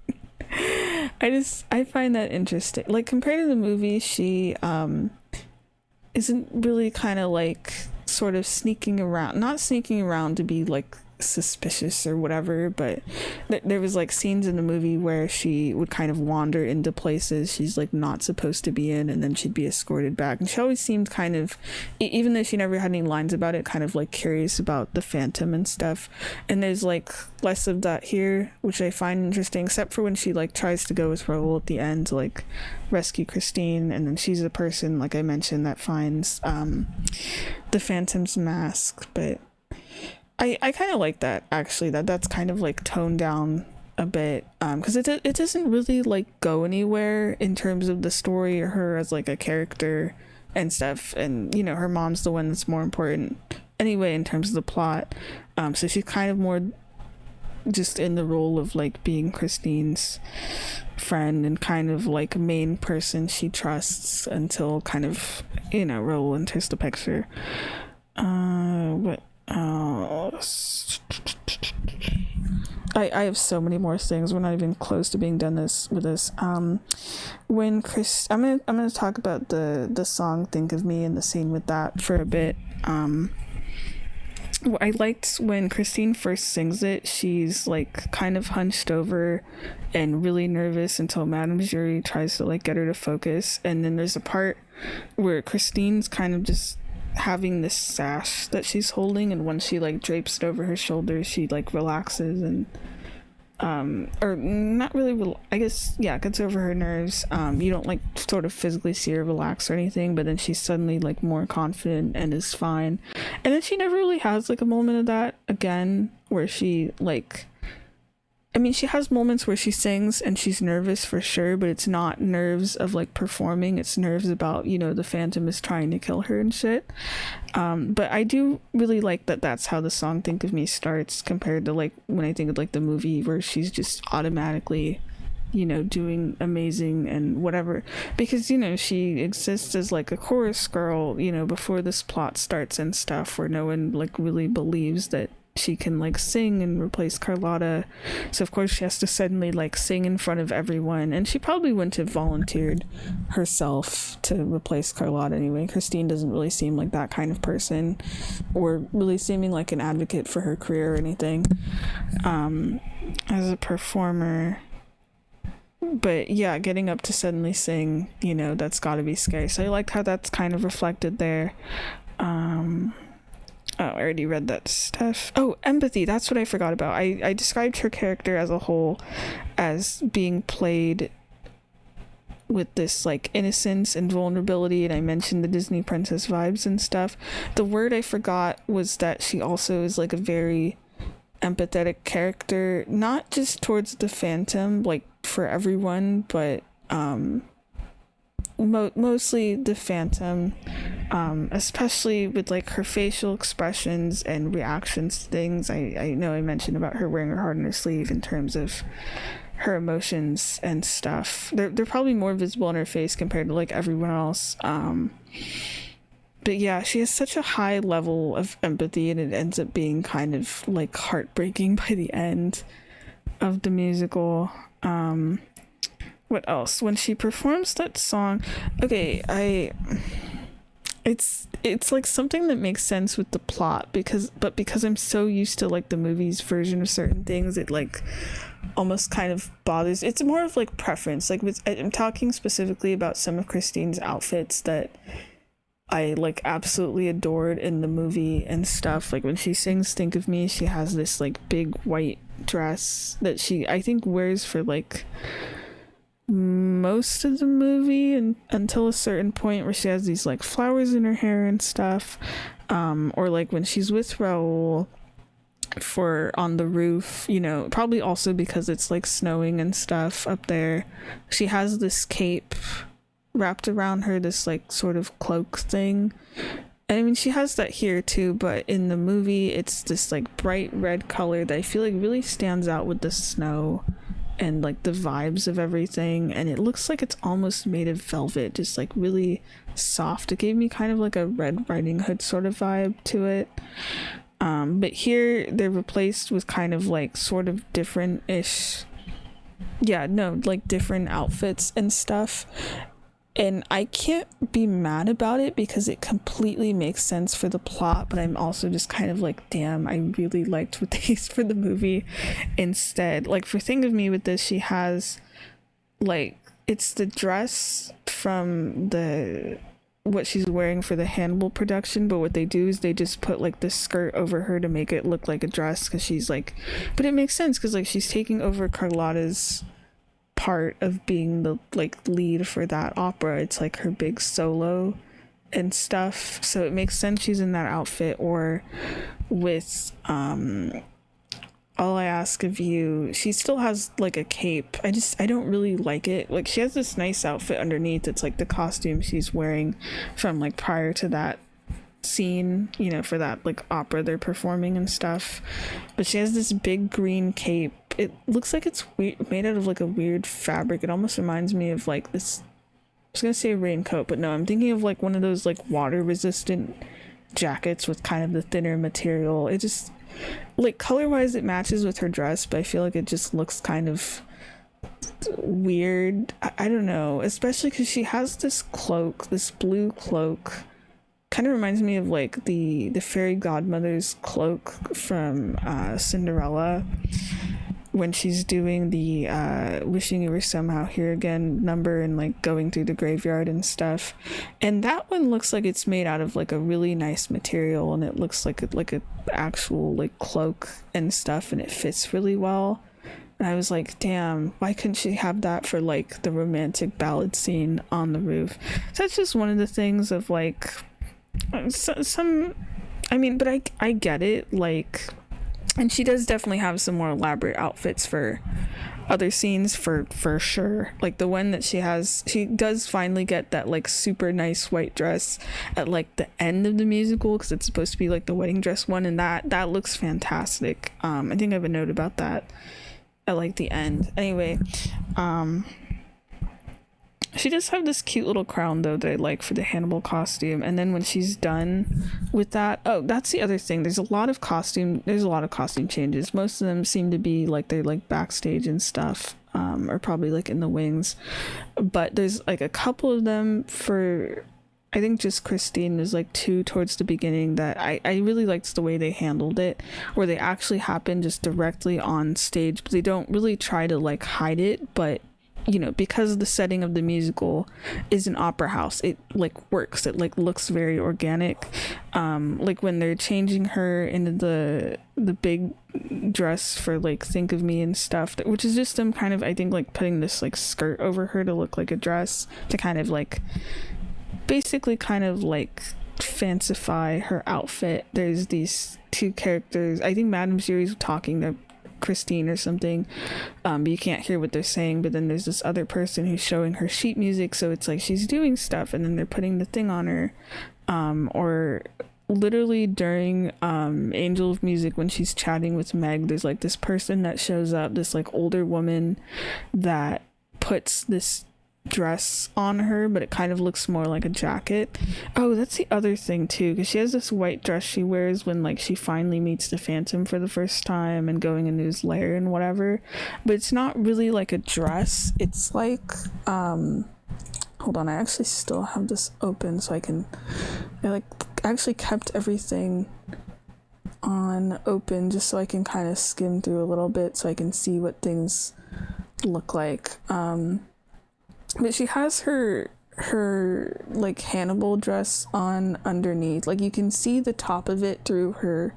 I find that interesting. Like, compared to the movie, she isn't really kind of like sort of sneaking around, not sneaking around to be like suspicious or whatever, but there was like scenes in the movie where she would kind of wander into places she's like not supposed to be in, and then she'd be escorted back, and she always seemed kind of, even though she never had any lines about it, kind of like curious about the Phantom and stuff. And there's like less of that here, which I find interesting, except for when she like tries to go with Raoul at the end to like rescue Christine, and then she's the person, like I mentioned, that finds the Phantom's mask. But I kind of like that, actually, that's kind of like toned down a bit, because it doesn't really like go anywhere in terms of the story or her as like a character and stuff, and you know, her mom's the one that's more important anyway in terms of the plot, so she's kind of more just in the role of like being Christine's friend and kind of like main person she trusts until kind of, you know, Raoul enters the picture. But I have so many more things. We're not even close to being done with this. When I'm gonna talk about the song "Think of Me" and the scene with that for a bit. I liked when Christine first sings it. She's like kind of hunched over and really nervous until Madame Jury tries to like get her to focus, and then there's a part where Christine's kind of just having this sash that she's holding, and when she like drapes it over her shoulders, she like relaxes and or not really I guess, yeah, gets over her nerves. You don't like sort of physically see her relax or anything, but then she's suddenly like more confident and is fine. And then she never really has like a moment of that again where she like, I mean, she has moments where she sings and she's nervous for sure, but it's not nerves of like performing. It's nerves about, you know, the Phantom is trying to kill her and shit. But I do really like that that's how the song "Think of Me" starts, compared to like when I think of like the movie where she's just automatically, you know, doing amazing and whatever, because, you know, she exists as like a chorus girl, you know, before this plot starts and stuff, where no one like really believes that she can like sing and replace Carlotta. So of course she has to suddenly like sing in front of everyone, and she probably wouldn't have volunteered herself to replace Carlotta anyway. Christine doesn't really seem like that kind of person, or really seeming like an advocate for her career or anything as a performer. But yeah, getting up to suddenly sing, you know, that's gotta be scary. So I like how that's kind of reflected there. Oh, I already read that stuff. Oh, empathy. That's what I forgot about. I described her character as a whole as being played with this like innocence and vulnerability, and I mentioned the Disney princess vibes and stuff. The word I forgot was that she also is like a very empathetic character, not just towards the Phantom, like for everyone, but mostly the Phantom, especially with like her facial expressions and reactions to things. I know I mentioned about her wearing her heart on her sleeve in terms of her emotions and stuff. They're probably more visible on her face compared to like everyone else. But yeah, she has such a high level of empathy, and it ends up being kind of like heartbreaking by the end of the musical. What else? When she performs that song, okay, it's like something that makes sense with the plot, because I'm so used to like the movie's version of certain things, it like almost kind of bothers. It's more of like preference. Like I'm talking specifically about some of Christine's outfits that I like absolutely adored in the movie and stuff. Like when she sings "Think of Me," she has this like big white dress that she, I think, wears for like most of the movie, and until a certain point where she has these like flowers in her hair and stuff, or like when she's with Raoul for on the roof, you know, probably also because it's like snowing and stuff up there. She has this cape wrapped around her, this like sort of cloak thing. And I mean, she has that here too, but in the movie it's this like bright red color that I feel like really stands out with the snow and like the vibes of everything, and it looks like it's almost made of velvet, just like really soft. It gave me kind of like a Red Riding Hood sort of vibe to it. But here they're replaced with kind of like sort of different-ish, like different outfits and stuff. And I can't be mad about it because it completely makes sense for the plot, but I'm also just kind of like, damn, I really liked what they used for the movie instead. Like, for Thing of Me with this, she has, like, it's the dress from what she's wearing for the Hannibal production, but what they do is they just put, like, the skirt over her to make it look like a dress, because she's, like, but it makes sense, because, like, she's taking over Carlotta's part of being the like lead for that opera. It's like her big solo and stuff, so it makes sense she's in that outfit. Or with All I Ask of You, she still has like a cape. I don't really like it. Like, she has this nice outfit underneath. It's like the costume she's wearing from like prior to that scene, you know, for that like opera they're performing and stuff. But she has this big green cape. It looks like it's made out of like a weird fabric. It almost reminds me of like this, I was gonna say a raincoat, but no, I'm thinking of like one of those like water resistant jackets with kind of the thinner material. It just, like, color wise it matches with her dress, but I feel like it just looks kind of weird. I don't know, especially because she has this cloak, this blue cloak. Kind of reminds me of like the fairy godmother's cloak from Cinderella, when she's doing the Wishing You Were Somehow Here Again number and like going through the graveyard and stuff. And that one looks like it's made out of like a really nice material, and it looks like a actual like cloak and stuff, and it fits really well. And I was like, damn, why couldn't she have that for like the romantic ballad scene on the roof? So that's just one of the things of like some, I mean, but I get it, like. And she does definitely have some more elaborate outfits for other scenes, for sure. Like the one that she has, she does finally get that like super nice white dress at like the end of the musical, because it's supposed to be like the wedding dress one, and that looks fantastic. I think I have a note about that at like the end. Anyway, she does have this cute little crown though that I like for the Hannibal costume. And then when she's done with that, oh, that's the other thing, there's a lot of costume changes. Most of them seem to be like they're like backstage and stuff, or probably like in the wings, but there's like a couple of them for, I think just Christine. There's like two towards the beginning that I really liked the way they handled it, where they actually happen just directly on stage, but they don't really try to like hide it. But you know, because the setting of the musical is an opera house, it like works. It like looks very organic. Like when they're changing her into the big dress for like Think of Me and stuff, which is just them kind of, I think, like putting this like skirt over her to look like a dress, to kind of like basically kind of like fancify her outfit. There's these two characters, I think Madame Zuri's talking to Christine or something, but you can't hear what they're saying. But then there's this other person who's showing her sheet music, so it's like she's doing stuff and then they're putting the thing on her. Or literally during Angel of Music, when she's chatting with Meg, there's like this person that shows up, this like older woman that puts this dress on her, but it kind of looks more like a jacket. Oh, that's the other thing too, because she has this white dress she wears when like she finally meets the Phantom for the first time and going into his lair and whatever, but it's not really like a dress. It's like hold on, I actually still have this open so I actually kept everything on open just so I can kind of skim through a little bit so I can see what things look like. But she has her like Hannibal dress on underneath. Like you can see the top of it through her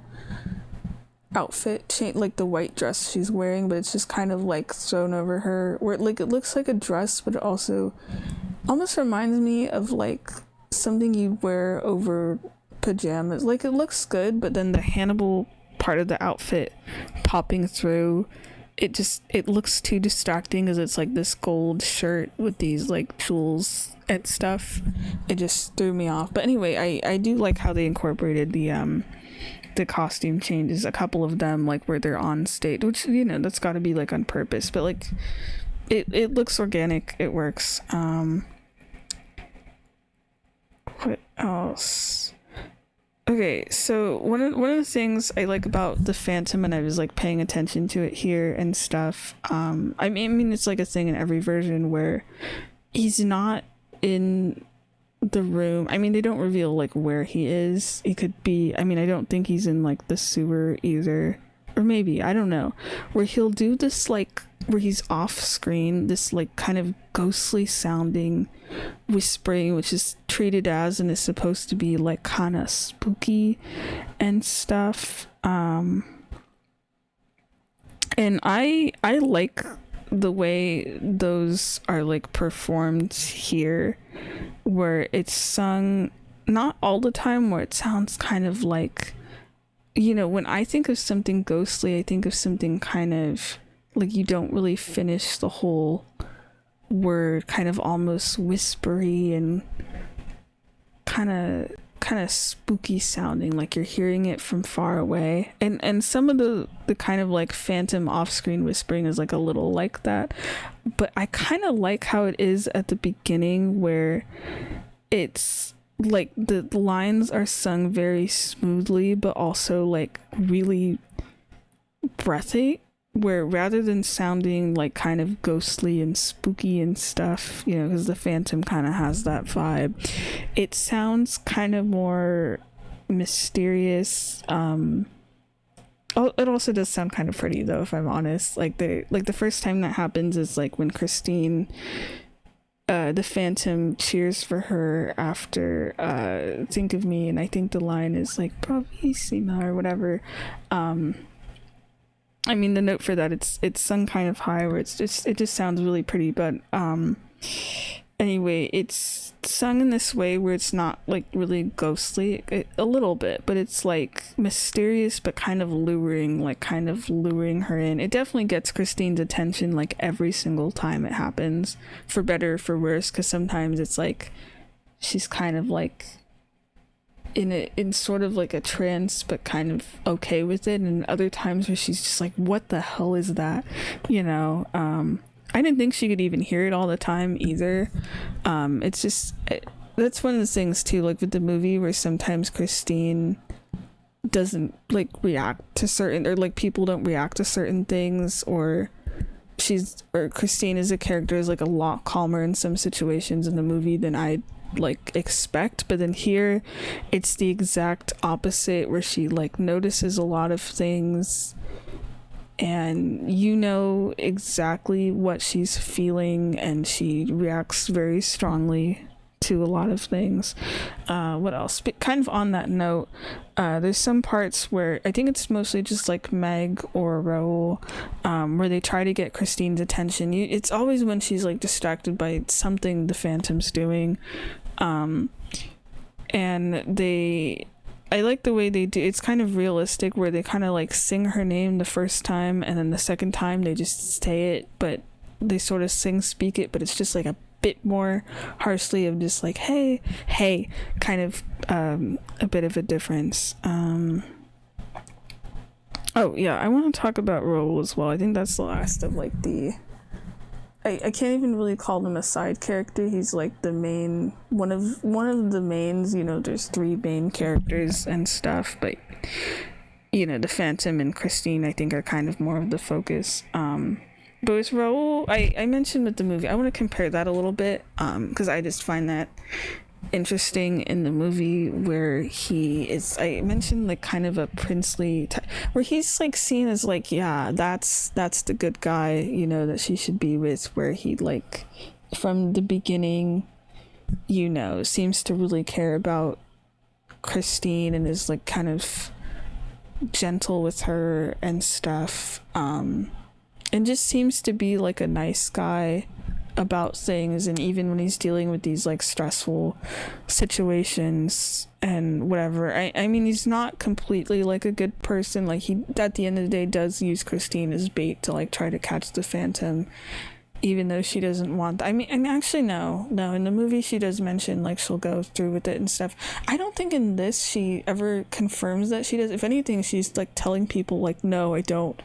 outfit, like the white dress she's wearing, but it's just kind of like thrown over her, where it looks like a dress, but it also almost reminds me of like something you wear over pajamas. Like it looks good, but then the Hannibal part of the outfit popping through, it looks too distracting because it's like this gold shirt with these like jewels and stuff. It just threw me off. But anyway, I do like how they incorporated the costume changes, a couple of them, like where they're on stage, which, you know, that's got to be like on purpose, but like it looks organic, it works. What else? Okay, so one of the things I like about the Phantom, and I was like paying attention to it here and stuff, I mean it's like a thing in every version where he's not in the room. I mean, they don't reveal like where he is. He could be, I mean, I don't think he's in like the sewer either, or maybe, I don't know, where he'll do this like where he's off screen, this like kind of ghostly sounding whispering, which is treated as and is supposed to be like kind of spooky and stuff. And I like the way those are like performed here, where it's sung not all the time, where it sounds kind of like, you know, when I think of something ghostly, I think of something kind of like you don't really finish the whole word, kind of almost whispery and kind of spooky sounding, like you're hearing it from far away. And some of the kind of like Phantom off-screen whispering is like a little like that, but I kind of like how it is at the beginning, where it's like the lines are sung very smoothly but also like really breathy, where rather than sounding like kind of ghostly and spooky and stuff, you know, because the Phantom kind of has that vibe, it sounds kind of more mysterious. It also does sound kind of pretty though, if I'm honest. Like the first time that happens is like when Christine, the Phantom cheers for her after Think of Me, and I think the line is like bravissima or whatever. I mean, the note for that, it's sung kind of high, where it just sounds really pretty. But anyway, it's sung in this way where it's not like really ghostly, a little bit, but it's like mysterious but kind of luring, like kind of luring her in. It definitely gets Christine's attention like every single time it happens, for better or for worse, because sometimes it's like she's kind of like in sort of like a trance but kind of okay with it, and other times where she's just like, what the hell is that, you know? I didn't think she could even hear it all the time either. It's just that's one of the things too, like with the movie, where sometimes Christine doesn't like react to certain, or like people don't react to certain things, or Christine as a character is like a lot calmer in some situations in the movie than I like expect. But then here it's the exact opposite, where she like notices a lot of things, and you know exactly what she's feeling, and she reacts very strongly to a lot of things. What else? But kind of on that note, there's some parts where I think it's mostly just like Meg or Raoul, where they try to get Christine's attention. It's always when she's like distracted by something the Phantom's doing, and I like the way they do. It's kind of realistic, where they kind of like sing her name the first time, and then the second time they just say it, but they sort of speak it, but it's just like a bit more harshly, of just like hey, kind of a bit of a difference. Oh yeah, I want to talk about Raoul as well. I think that's the last of like the I can't even really call him a side character. He's like the main one of the mains, you know. There's 3 main characters and stuff, but you know, the Phantom and Christine I think are kind of more of the focus. But with Raoul, I mentioned with the movie, I want to compare that a little bit, because I just find that interesting in the movie, where he is, I mentioned like kind of a princely where he's like seen as like, yeah, that's the good guy, you know, that she should be with, where he like from the beginning, you know, seems to really care about Christine and is like kind of gentle with her and stuff, and just seems to be like a nice guy. about things, and even when he's dealing with these like stressful situations and whatever. I mean, he's not completely like a good person. Like, he at the end of the day does use Christine as bait to like try to catch the Phantom, even though she doesn't want I mean actually no, in the movie she does mention like she'll go through with it and stuff. I don't think in this she ever confirms that she does. If anything, she's like telling people like, no, I don't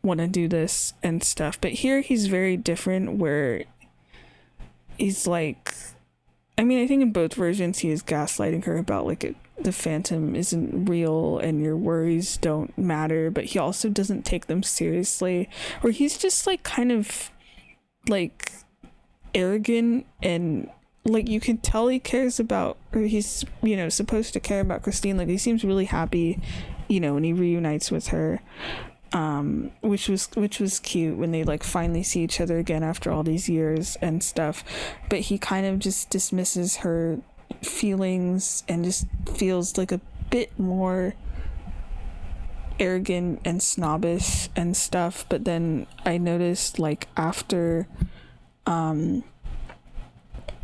want to do this and stuff. But here he's very different, where he's like, I mean, I think in both versions he is gaslighting her about like the Phantom isn't real and your worries don't matter, but he also doesn't take them seriously, or he's just like kind of like arrogant, and like you can tell he cares about, or he's, you know, supposed to care about Christine. Like, he seems really happy, you know, when he reunites with her, which was cute when they like finally see each other again after all these years and stuff. But he kind of just dismisses her feelings and just feels like a bit more arrogant and snobbish and stuff. But then I noticed like after All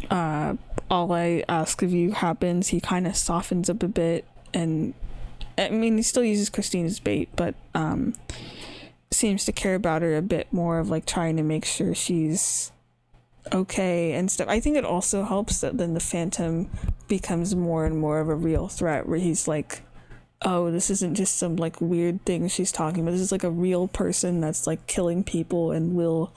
I Ask of You happens, he kind of softens up a bit, and I mean he still uses Christine as bait, but seems to care about her a bit more, of like trying to make sure she's okay and stuff. I think it also helps that then the Phantom becomes more and more of a real threat, where he's like, oh, this isn't just some like weird thing she's talking about. This is like a real person that's like killing people and will,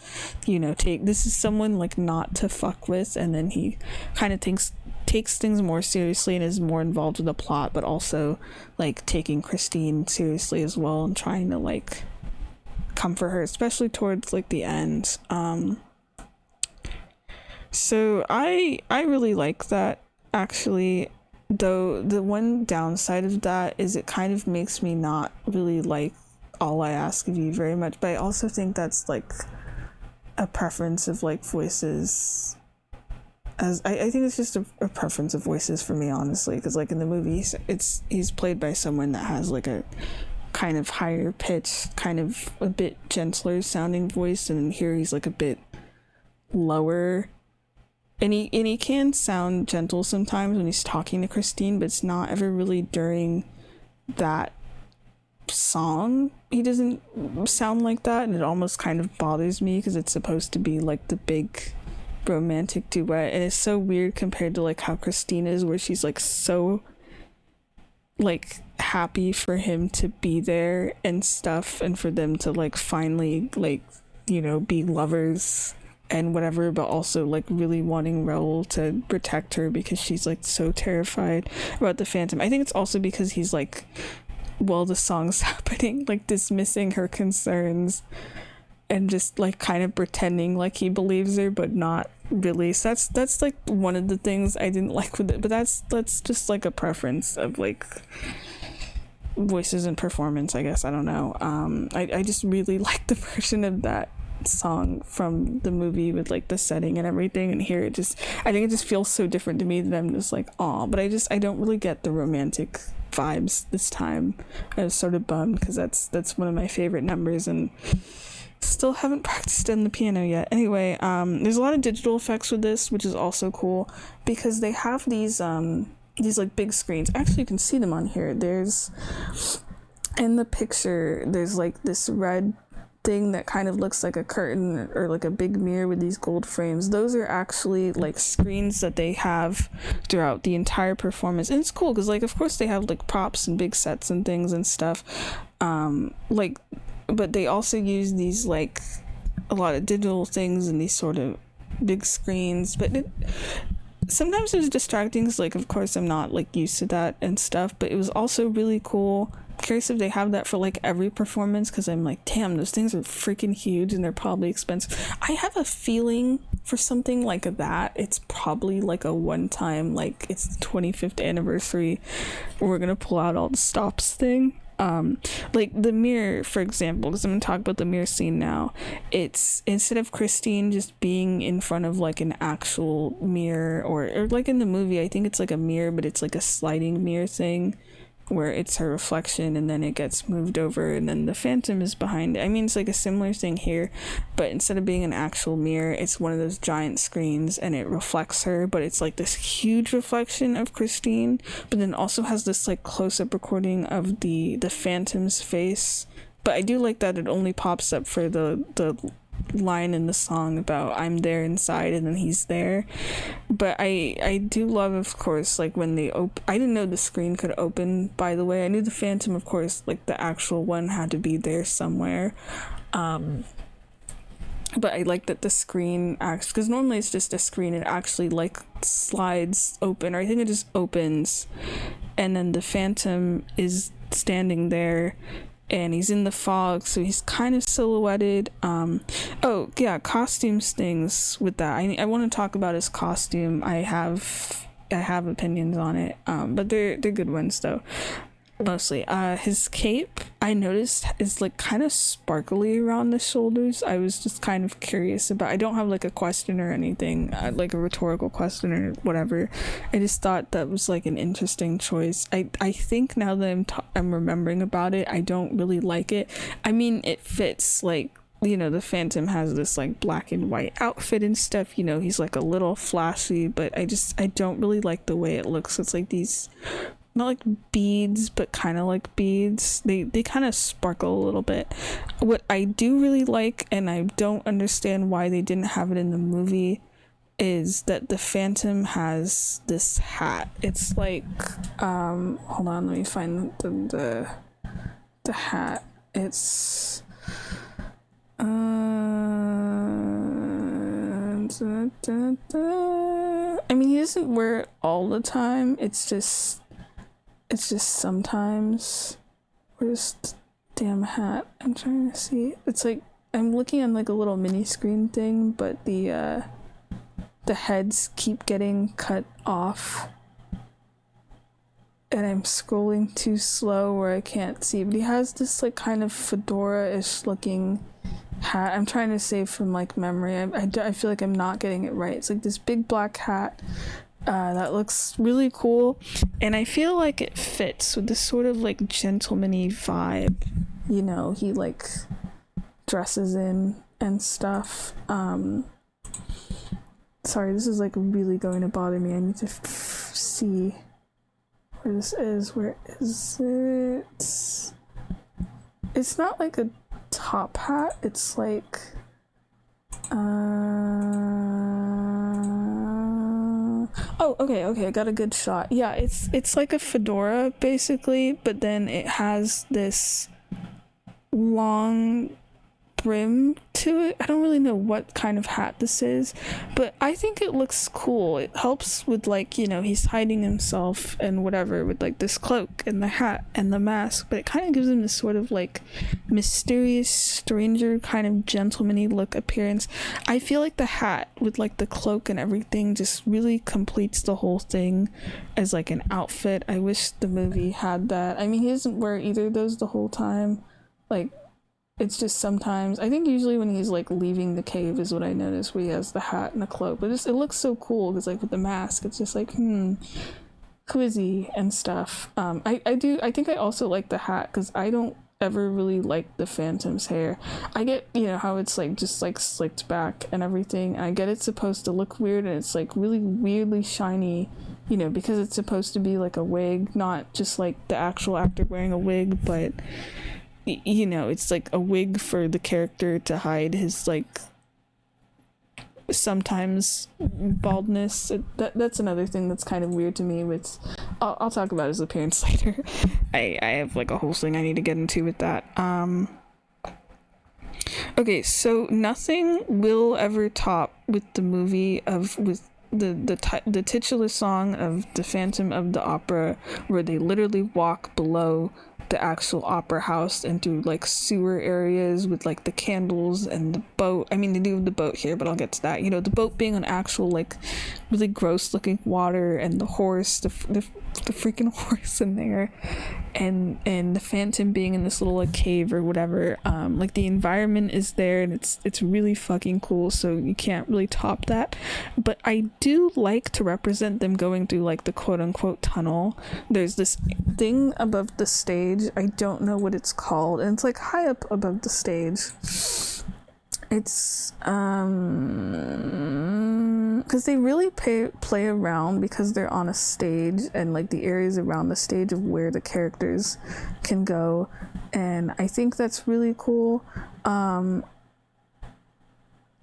you know, this is someone like not to fuck with. And then he kind of takes things more seriously and is more involved with the plot, but also like taking Christine seriously as well and trying to like comfort her, especially towards like the end. So I really like that, actually. Though the one downside of that is it kind of makes me not really like All I Ask of You very much. But I also think that's like a preference of like voices. As I think it's just a preference of voices for me, honestly, because like in the movie he's played by someone that has like a kind of higher pitch, kind of a bit gentler sounding voice, and here he's like a bit lower. And he can sound gentle sometimes when he's talking to Christine, but it's not ever really during that song. He doesn't sound like that, and it almost kind of bothers me because it's supposed to be like the big romantic duet, and it's so weird compared to like how Christine is, where she's like so like happy for him to be there and stuff, and for them to like finally like, you know, be lovers and whatever, but also like really wanting Raoul to protect her because she's like so terrified about the Phantom. I think it's also because he's like, while the song's happening, like dismissing her concerns and just like kind of pretending like he believes her, but not really. So that's like one of the things I didn't like with it, but that's just like a preference of like voices and performance, I guess. I don't know. I just really like the version of that song from the movie with like the setting and everything, and here I think it just feels so different to me that I'm just like, aw. But I don't really get the romantic vibes this time. I was sort of bummed because that's one of my favorite numbers, and still haven't practiced on the piano yet. Anyway, there's a lot of digital effects with this, which is also cool because they have these like big screens. Actually, you can see them on here. There's in the picture, there's like this red thing that kind of looks like a curtain or like a big mirror with these gold frames. Those are actually like screens that they have throughout the entire performance, and it's cool because like of course they have like props and big sets and things and stuff, like, but they also use these like a lot of digital things and these sort of big screens. But sometimes it was distracting because like of course I'm not like used to that and stuff, but it was also really cool. Curious if they have that for like every performance, because I'm like, damn, those things are freaking huge and they're probably expensive. I have a feeling for something like that it's probably like a one-time, like it's the 25th anniversary, we're gonna pull out all the stops thing. Like the mirror, for example, because I'm gonna talk about the mirror scene now. It's instead of Christine just being in front of like an actual mirror, or like in the movie I think it's like a mirror, but it's like a sliding mirror thing where it's a reflection and then it gets moved over and then the phantom is behind it. I mean, it's like a similar thing here, but instead of being an actual mirror, it's one of those giant screens and it reflects her, but it's like this huge reflection of Christine, but then also has this like close-up recording of the phantom's face. But I do like that it only pops up for the line in the song about I'm there inside and then he's there. But I do love, of course, like when they I didn't know the screen could open, by the way. I knew the phantom, of course, like the actual one had to be there somewhere, but I like that the screen acts, because normally it's just a screen, it actually like slides open, or I think it just opens and then the phantom is standing there and he's in the fog, so he's kind of silhouetted. Oh yeah, costumes things with that. I want to talk about his costume. I have opinions on it, but they're good ones though. Mostly his cape, I noticed, is like kind of sparkly around the shoulders. I was just kind of curious about. I don't have like a question or anything, like a rhetorical question or whatever. I just thought that was like an interesting choice. I think now that I'm remembering about it, I don't really like it. I mean, it fits, like, you know, the phantom has this like black and white outfit and stuff, you know, he's like a little flashy, but I don't really like the way it looks. It's like these, not like beads, but kind of like beads. They kind of sparkle a little bit. What I do really like, and I don't understand why they didn't have it in the movie, is that the phantom has this hat. It's like hold on, let me find the hat. It's I mean, he doesn't wear it all the time. It's just sometimes. Where's the damn hat? I'm trying to see. It's like I'm looking on like a little mini screen thing, but the heads keep getting cut off. And I'm scrolling too slow where I can't see. But he has this like kind of fedora-ish looking hat. I'm trying to say from like memory. I feel like I'm not getting it right. It's like this big black hat. That looks really cool, and I feel like it fits with this sort of like gentleman-y vibe, you know, he like dresses in and stuff. Sorry, this is like really going to bother me. I need to see where this is. Where is it? It's not like a top hat, it's like oh, okay, I got a good shot. Yeah, it's like a fedora basically, but then it has this long brim to it. I don't really know what kind of hat this is, but I think it looks cool. It helps with, like, you know, he's hiding himself and whatever with like this cloak and the hat and the mask, but it kind of gives him this sort of like mysterious stranger kind of gentleman-y look appearance. I feel like the hat with like the cloak and everything just really completes the whole thing as like an outfit. I wish the movie had that. I mean, he doesn't wear either of those the whole time. Like, it's just sometimes, I think usually when he's like leaving the cave is what I notice, where he has the hat and the cloak, but it looks so cool because like with the mask it's just like quizzy and stuff. I think I also like the hat because I don't ever really like the Phantom's hair. I get, you know, how it's like just like slicked back and everything. I get it's supposed to look weird and it's like really weirdly shiny, you know, because it's supposed to be like a wig, not just like the actual actor wearing a wig, but you know, it's like a wig for the character to hide his like sometimes baldness. That's another thing that's kind of weird to me. With I'll talk about his appearance later. I have like a whole thing I need to get into with that. Okay, so nothing will ever top with the movie with the titular song of the Phantom of the Opera, where they literally walk below the actual opera house and through like sewer areas with like the candles and the boat. I mean, they do have the boat here, but I'll get to that. You know, the boat being on actual like really gross looking water, and the horse, the freaking horse in there, and the phantom being in this little like cave or whatever. Like the environment is there, and it's really fucking cool, so you can't really top that. But I do like to represent them going through like the quote unquote tunnel. There's this thing above the stage, I don't know what it's called, and it's like high up above the stage. It's because they really play around, because they're on a stage, and like the areas around the stage of where the characters can go, and I think that's really cool.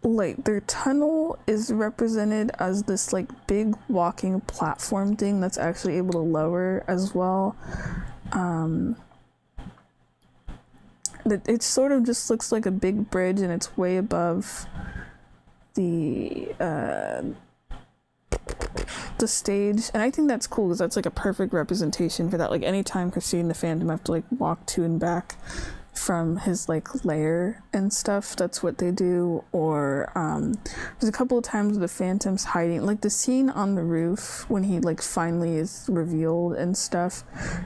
Like their tunnel is represented as this like big walking platform thing that's actually able to lower as well. It sort of just looks like a big bridge, and it's way above the stage, and I think that's cool because that's like a perfect representation for that. Like anytime Christine the Phantom have to like walk to and back from his like lair and stuff, that's what they do. Or there's a couple of times the Phantom's hiding, like the scene on the roof when he like finally is revealed and stuff.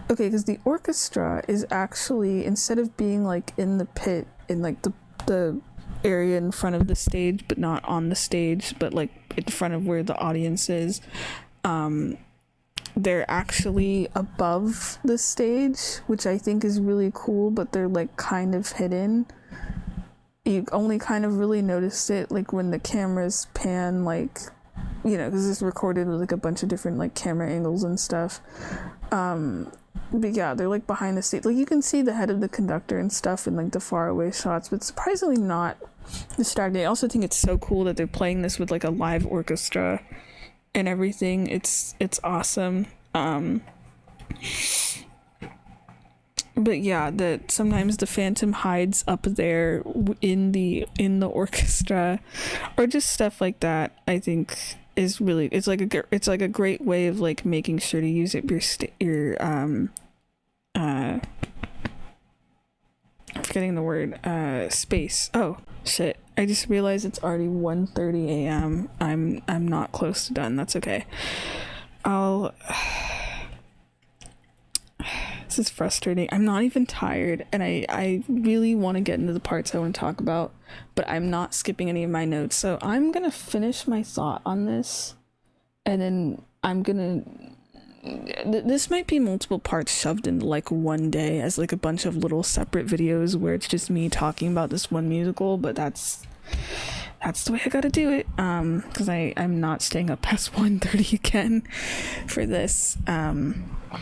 Okay, because the orchestra is actually, instead of being like in the pit in like the area in front of the stage, but not on the stage, but like in front of where the audience is, they're actually above the stage, which I think is really cool, but they're like kind of hidden. You only kind of really notice it like when the cameras pan, like, you know, because it's recorded with like a bunch of different like camera angles and stuff. But yeah, they're like behind the stage, like you can see the head of the conductor and stuff in like the faraway shots, but surprisingly not distracting. I also think it's so cool that they're playing this with like a live orchestra and everything. It's awesome. But yeah, that sometimes the Phantom hides up there in the orchestra, or just stuff like that. I think is really, it's like a great way of like making sure to use up your I'm forgetting the word, space. Oh shit, I just realized it's already 1:30 a.m. I'm not close to done. That's okay. This is frustrating. I'm not even tired, and I really want to get into the parts I want to talk about, but I'm not skipping any of my notes, so I'm gonna finish my thought on this, and then I'm gonna this might be multiple parts shoved into like one day as like a bunch of little separate videos where it's just me talking about this one musical, but that's the way I gotta do it, because I'm not staying up past 1:30 again for this.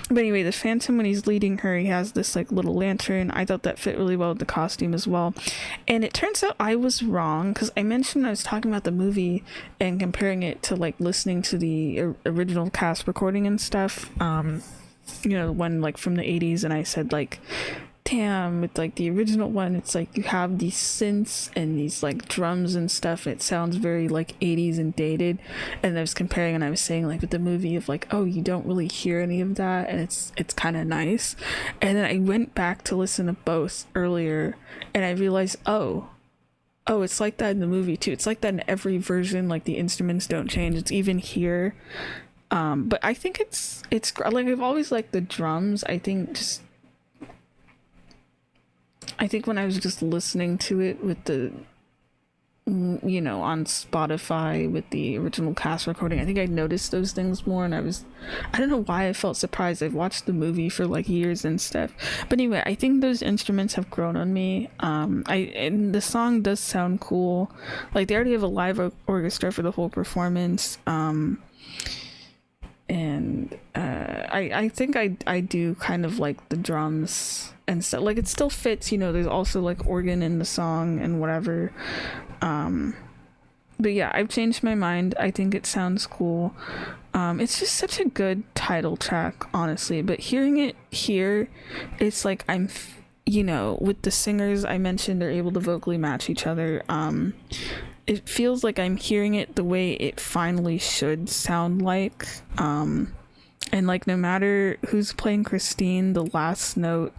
But anyway, the Phantom, when he's leading her, he has this like little lantern. I thought that fit really well with the costume as well, and it turns out I was wrong, because I mentioned, I was talking about the movie and comparing it to like listening to the original cast recording and stuff, you know, one like from the 80s, and I said like, damn, with like the original one, it's like you have these synths and these like drums and stuff, and it sounds very like 80s and dated. And I was comparing, and I was saying like with the movie of like, oh, you don't really hear any of that, and it's kind of nice. And then I went back to listen to both earlier, and I realized, oh, it's like that in the movie too. It's like that in every version. Like the instruments don't change. It's even here. But I think it's like, I've always liked the drums. I think when I was just listening to it with the, you know, on Spotify with the original cast recording, I think I noticed those things more, and I don't know why I felt surprised. I've watched the movie for like years and stuff, but anyway, I think those instruments have grown on me. And the song does sound cool. Like they already have a live orchestra for the whole performance. And I think I do kind of like the drums and stuff. Like it still fits, you know, there's also like organ in the song and whatever. But yeah, I've changed my mind. I think it sounds cool. It's just such a good title track, honestly. But hearing it here, it's like you know, with the singers I mentioned, they're able to vocally match each other. It feels like I'm hearing it the way it finally should sound like. And like no matter who's playing Christine, the last note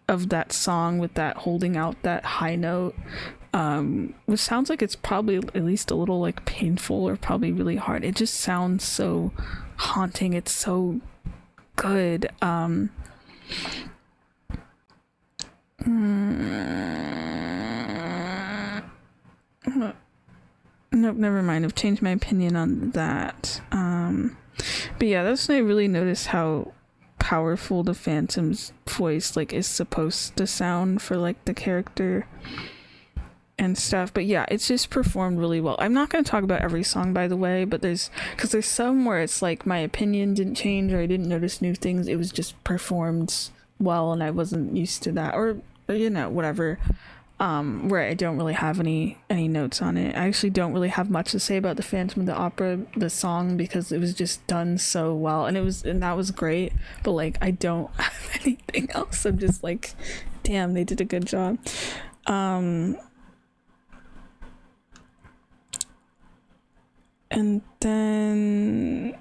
of that song with that holding out that high note, which sounds like it's probably at least a little like painful or probably really hard, it just sounds so haunting. It's so good. Nope, never mind. I've changed my opinion on that. But yeah, that's when I really noticed how powerful the Phantom's voice like is supposed to sound for like the character and stuff. But yeah, it's just performed really well. I'm not going to talk about every song, by the way, but there's some where it's like my opinion didn't change or I didn't notice new things. It was just performed well and I wasn't used to that, or you know, whatever. Where I don't really have any notes on it. I actually don't really have much to say about the Phantom of the Opera, the song, because it was just done so well, and that was great. But like, I don't have anything else. I'm just like, damn, they did a good job. And then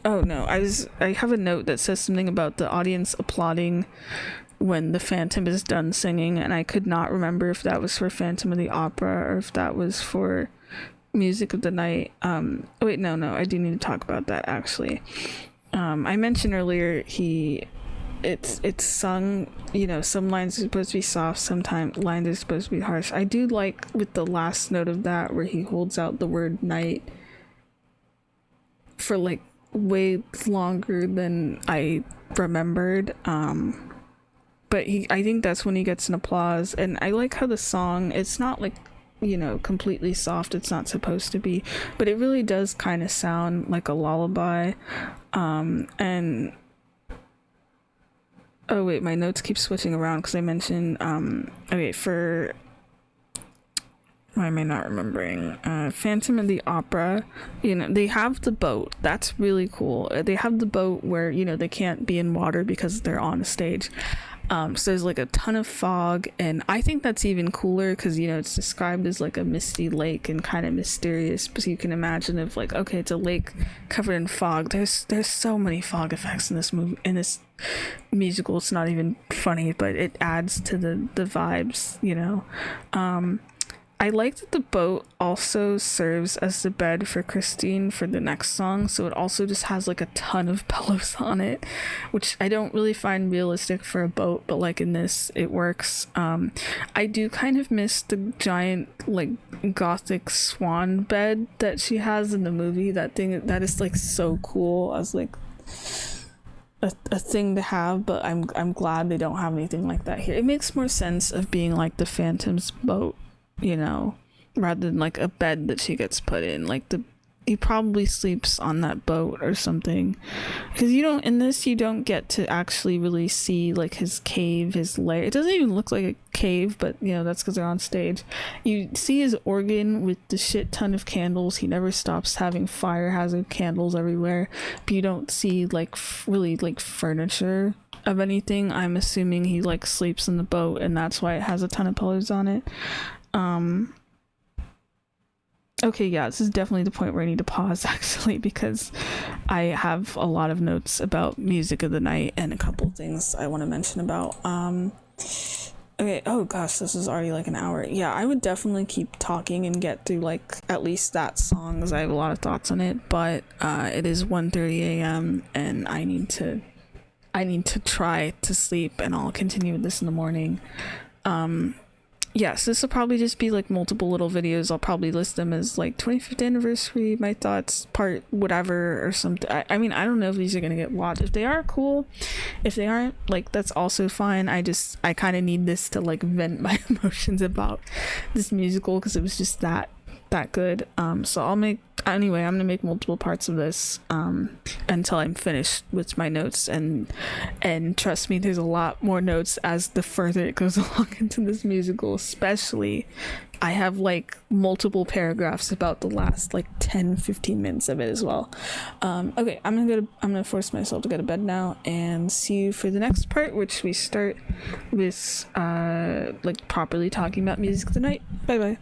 oh no, I have a note that says something about the audience applauding when the Phantom is done singing, and I could not remember if that was for Phantom of the Opera or if that was for Music of the Night. Wait, no, I do need to talk about that actually. I mentioned earlier it's sung, you know, some lines are supposed to be soft, sometimes lines are supposed to be harsh. I do like with the last note of that where he holds out the word night for like way longer than I remembered, but I think that's when he gets an applause. And I like how the song, it's not like, you know, completely soft, it's not supposed to be, but it really does kind of sound like a lullaby. And oh wait, my notes keep switching around because I mentioned okay, for why am I not remembering? Phantom of the Opera, you know, they have the boat. That's really cool. They have the boat where, you know, they can't be in water because they're on a stage. So there's like a ton of fog, and I think that's even cooler because, you know, it's described as like a misty lake and kind of mysterious. But you can imagine if like, okay, it's a lake covered in fog. There's so many fog effects in this movie, in this musical. It's not even funny, but it adds to the vibes, you know. I like that the boat also serves as the bed for Christine for the next song, so it also just has like a ton of pillows on it, which I don't really find realistic for a boat, but like in this it works. I do kind of miss the giant like gothic swan bed that she has in the movie. That thing, that is like so cool as like a thing to have, but I'm glad they don't have anything like that here. It makes more sense of being like the Phantom's boat, you know, rather than like a bed that she gets put in. Like he probably sleeps on that boat or something, because in this you don't get to actually really see like his cave, his lair. It doesn't even look like a cave, but you know, that's because they're on stage. You see his organ with the shit ton of candles. He never stops having fire hazard candles everywhere, but you don't see like really like furniture of anything. I'm assuming he like sleeps in the boat, and that's why it has a ton of pillows on it. Okay, yeah, this is definitely the point where I need to pause actually, because I have a lot of notes about Music of the Night and a couple things I want to mention about. Okay, oh gosh, this is already like an hour. Yeah, I would definitely keep talking and get through like at least that song, because I have a lot of thoughts on it, but it is 1:30 a.m. and I need to try to sleep, and I'll continue with this in the morning. Yes, this will probably just be like multiple little videos. I'll probably list them as like 25th anniversary, my thoughts, part whatever or something. I mean, I don't know if these are gonna get watched. If they are, cool. If they aren't, like, that's also fine. I kind of need this to like vent my emotions about this musical, because it was just that good. So I'm gonna make multiple parts of this until I'm finished with my notes, and trust me, there's a lot more notes as the further it goes along into this musical. Especially I have like multiple paragraphs about the last like 10-15 minutes of it as well. Okay, I'm gonna force myself to go to bed now, and see you for the next part, which we start with like properly talking about Music of the Night. Bye bye.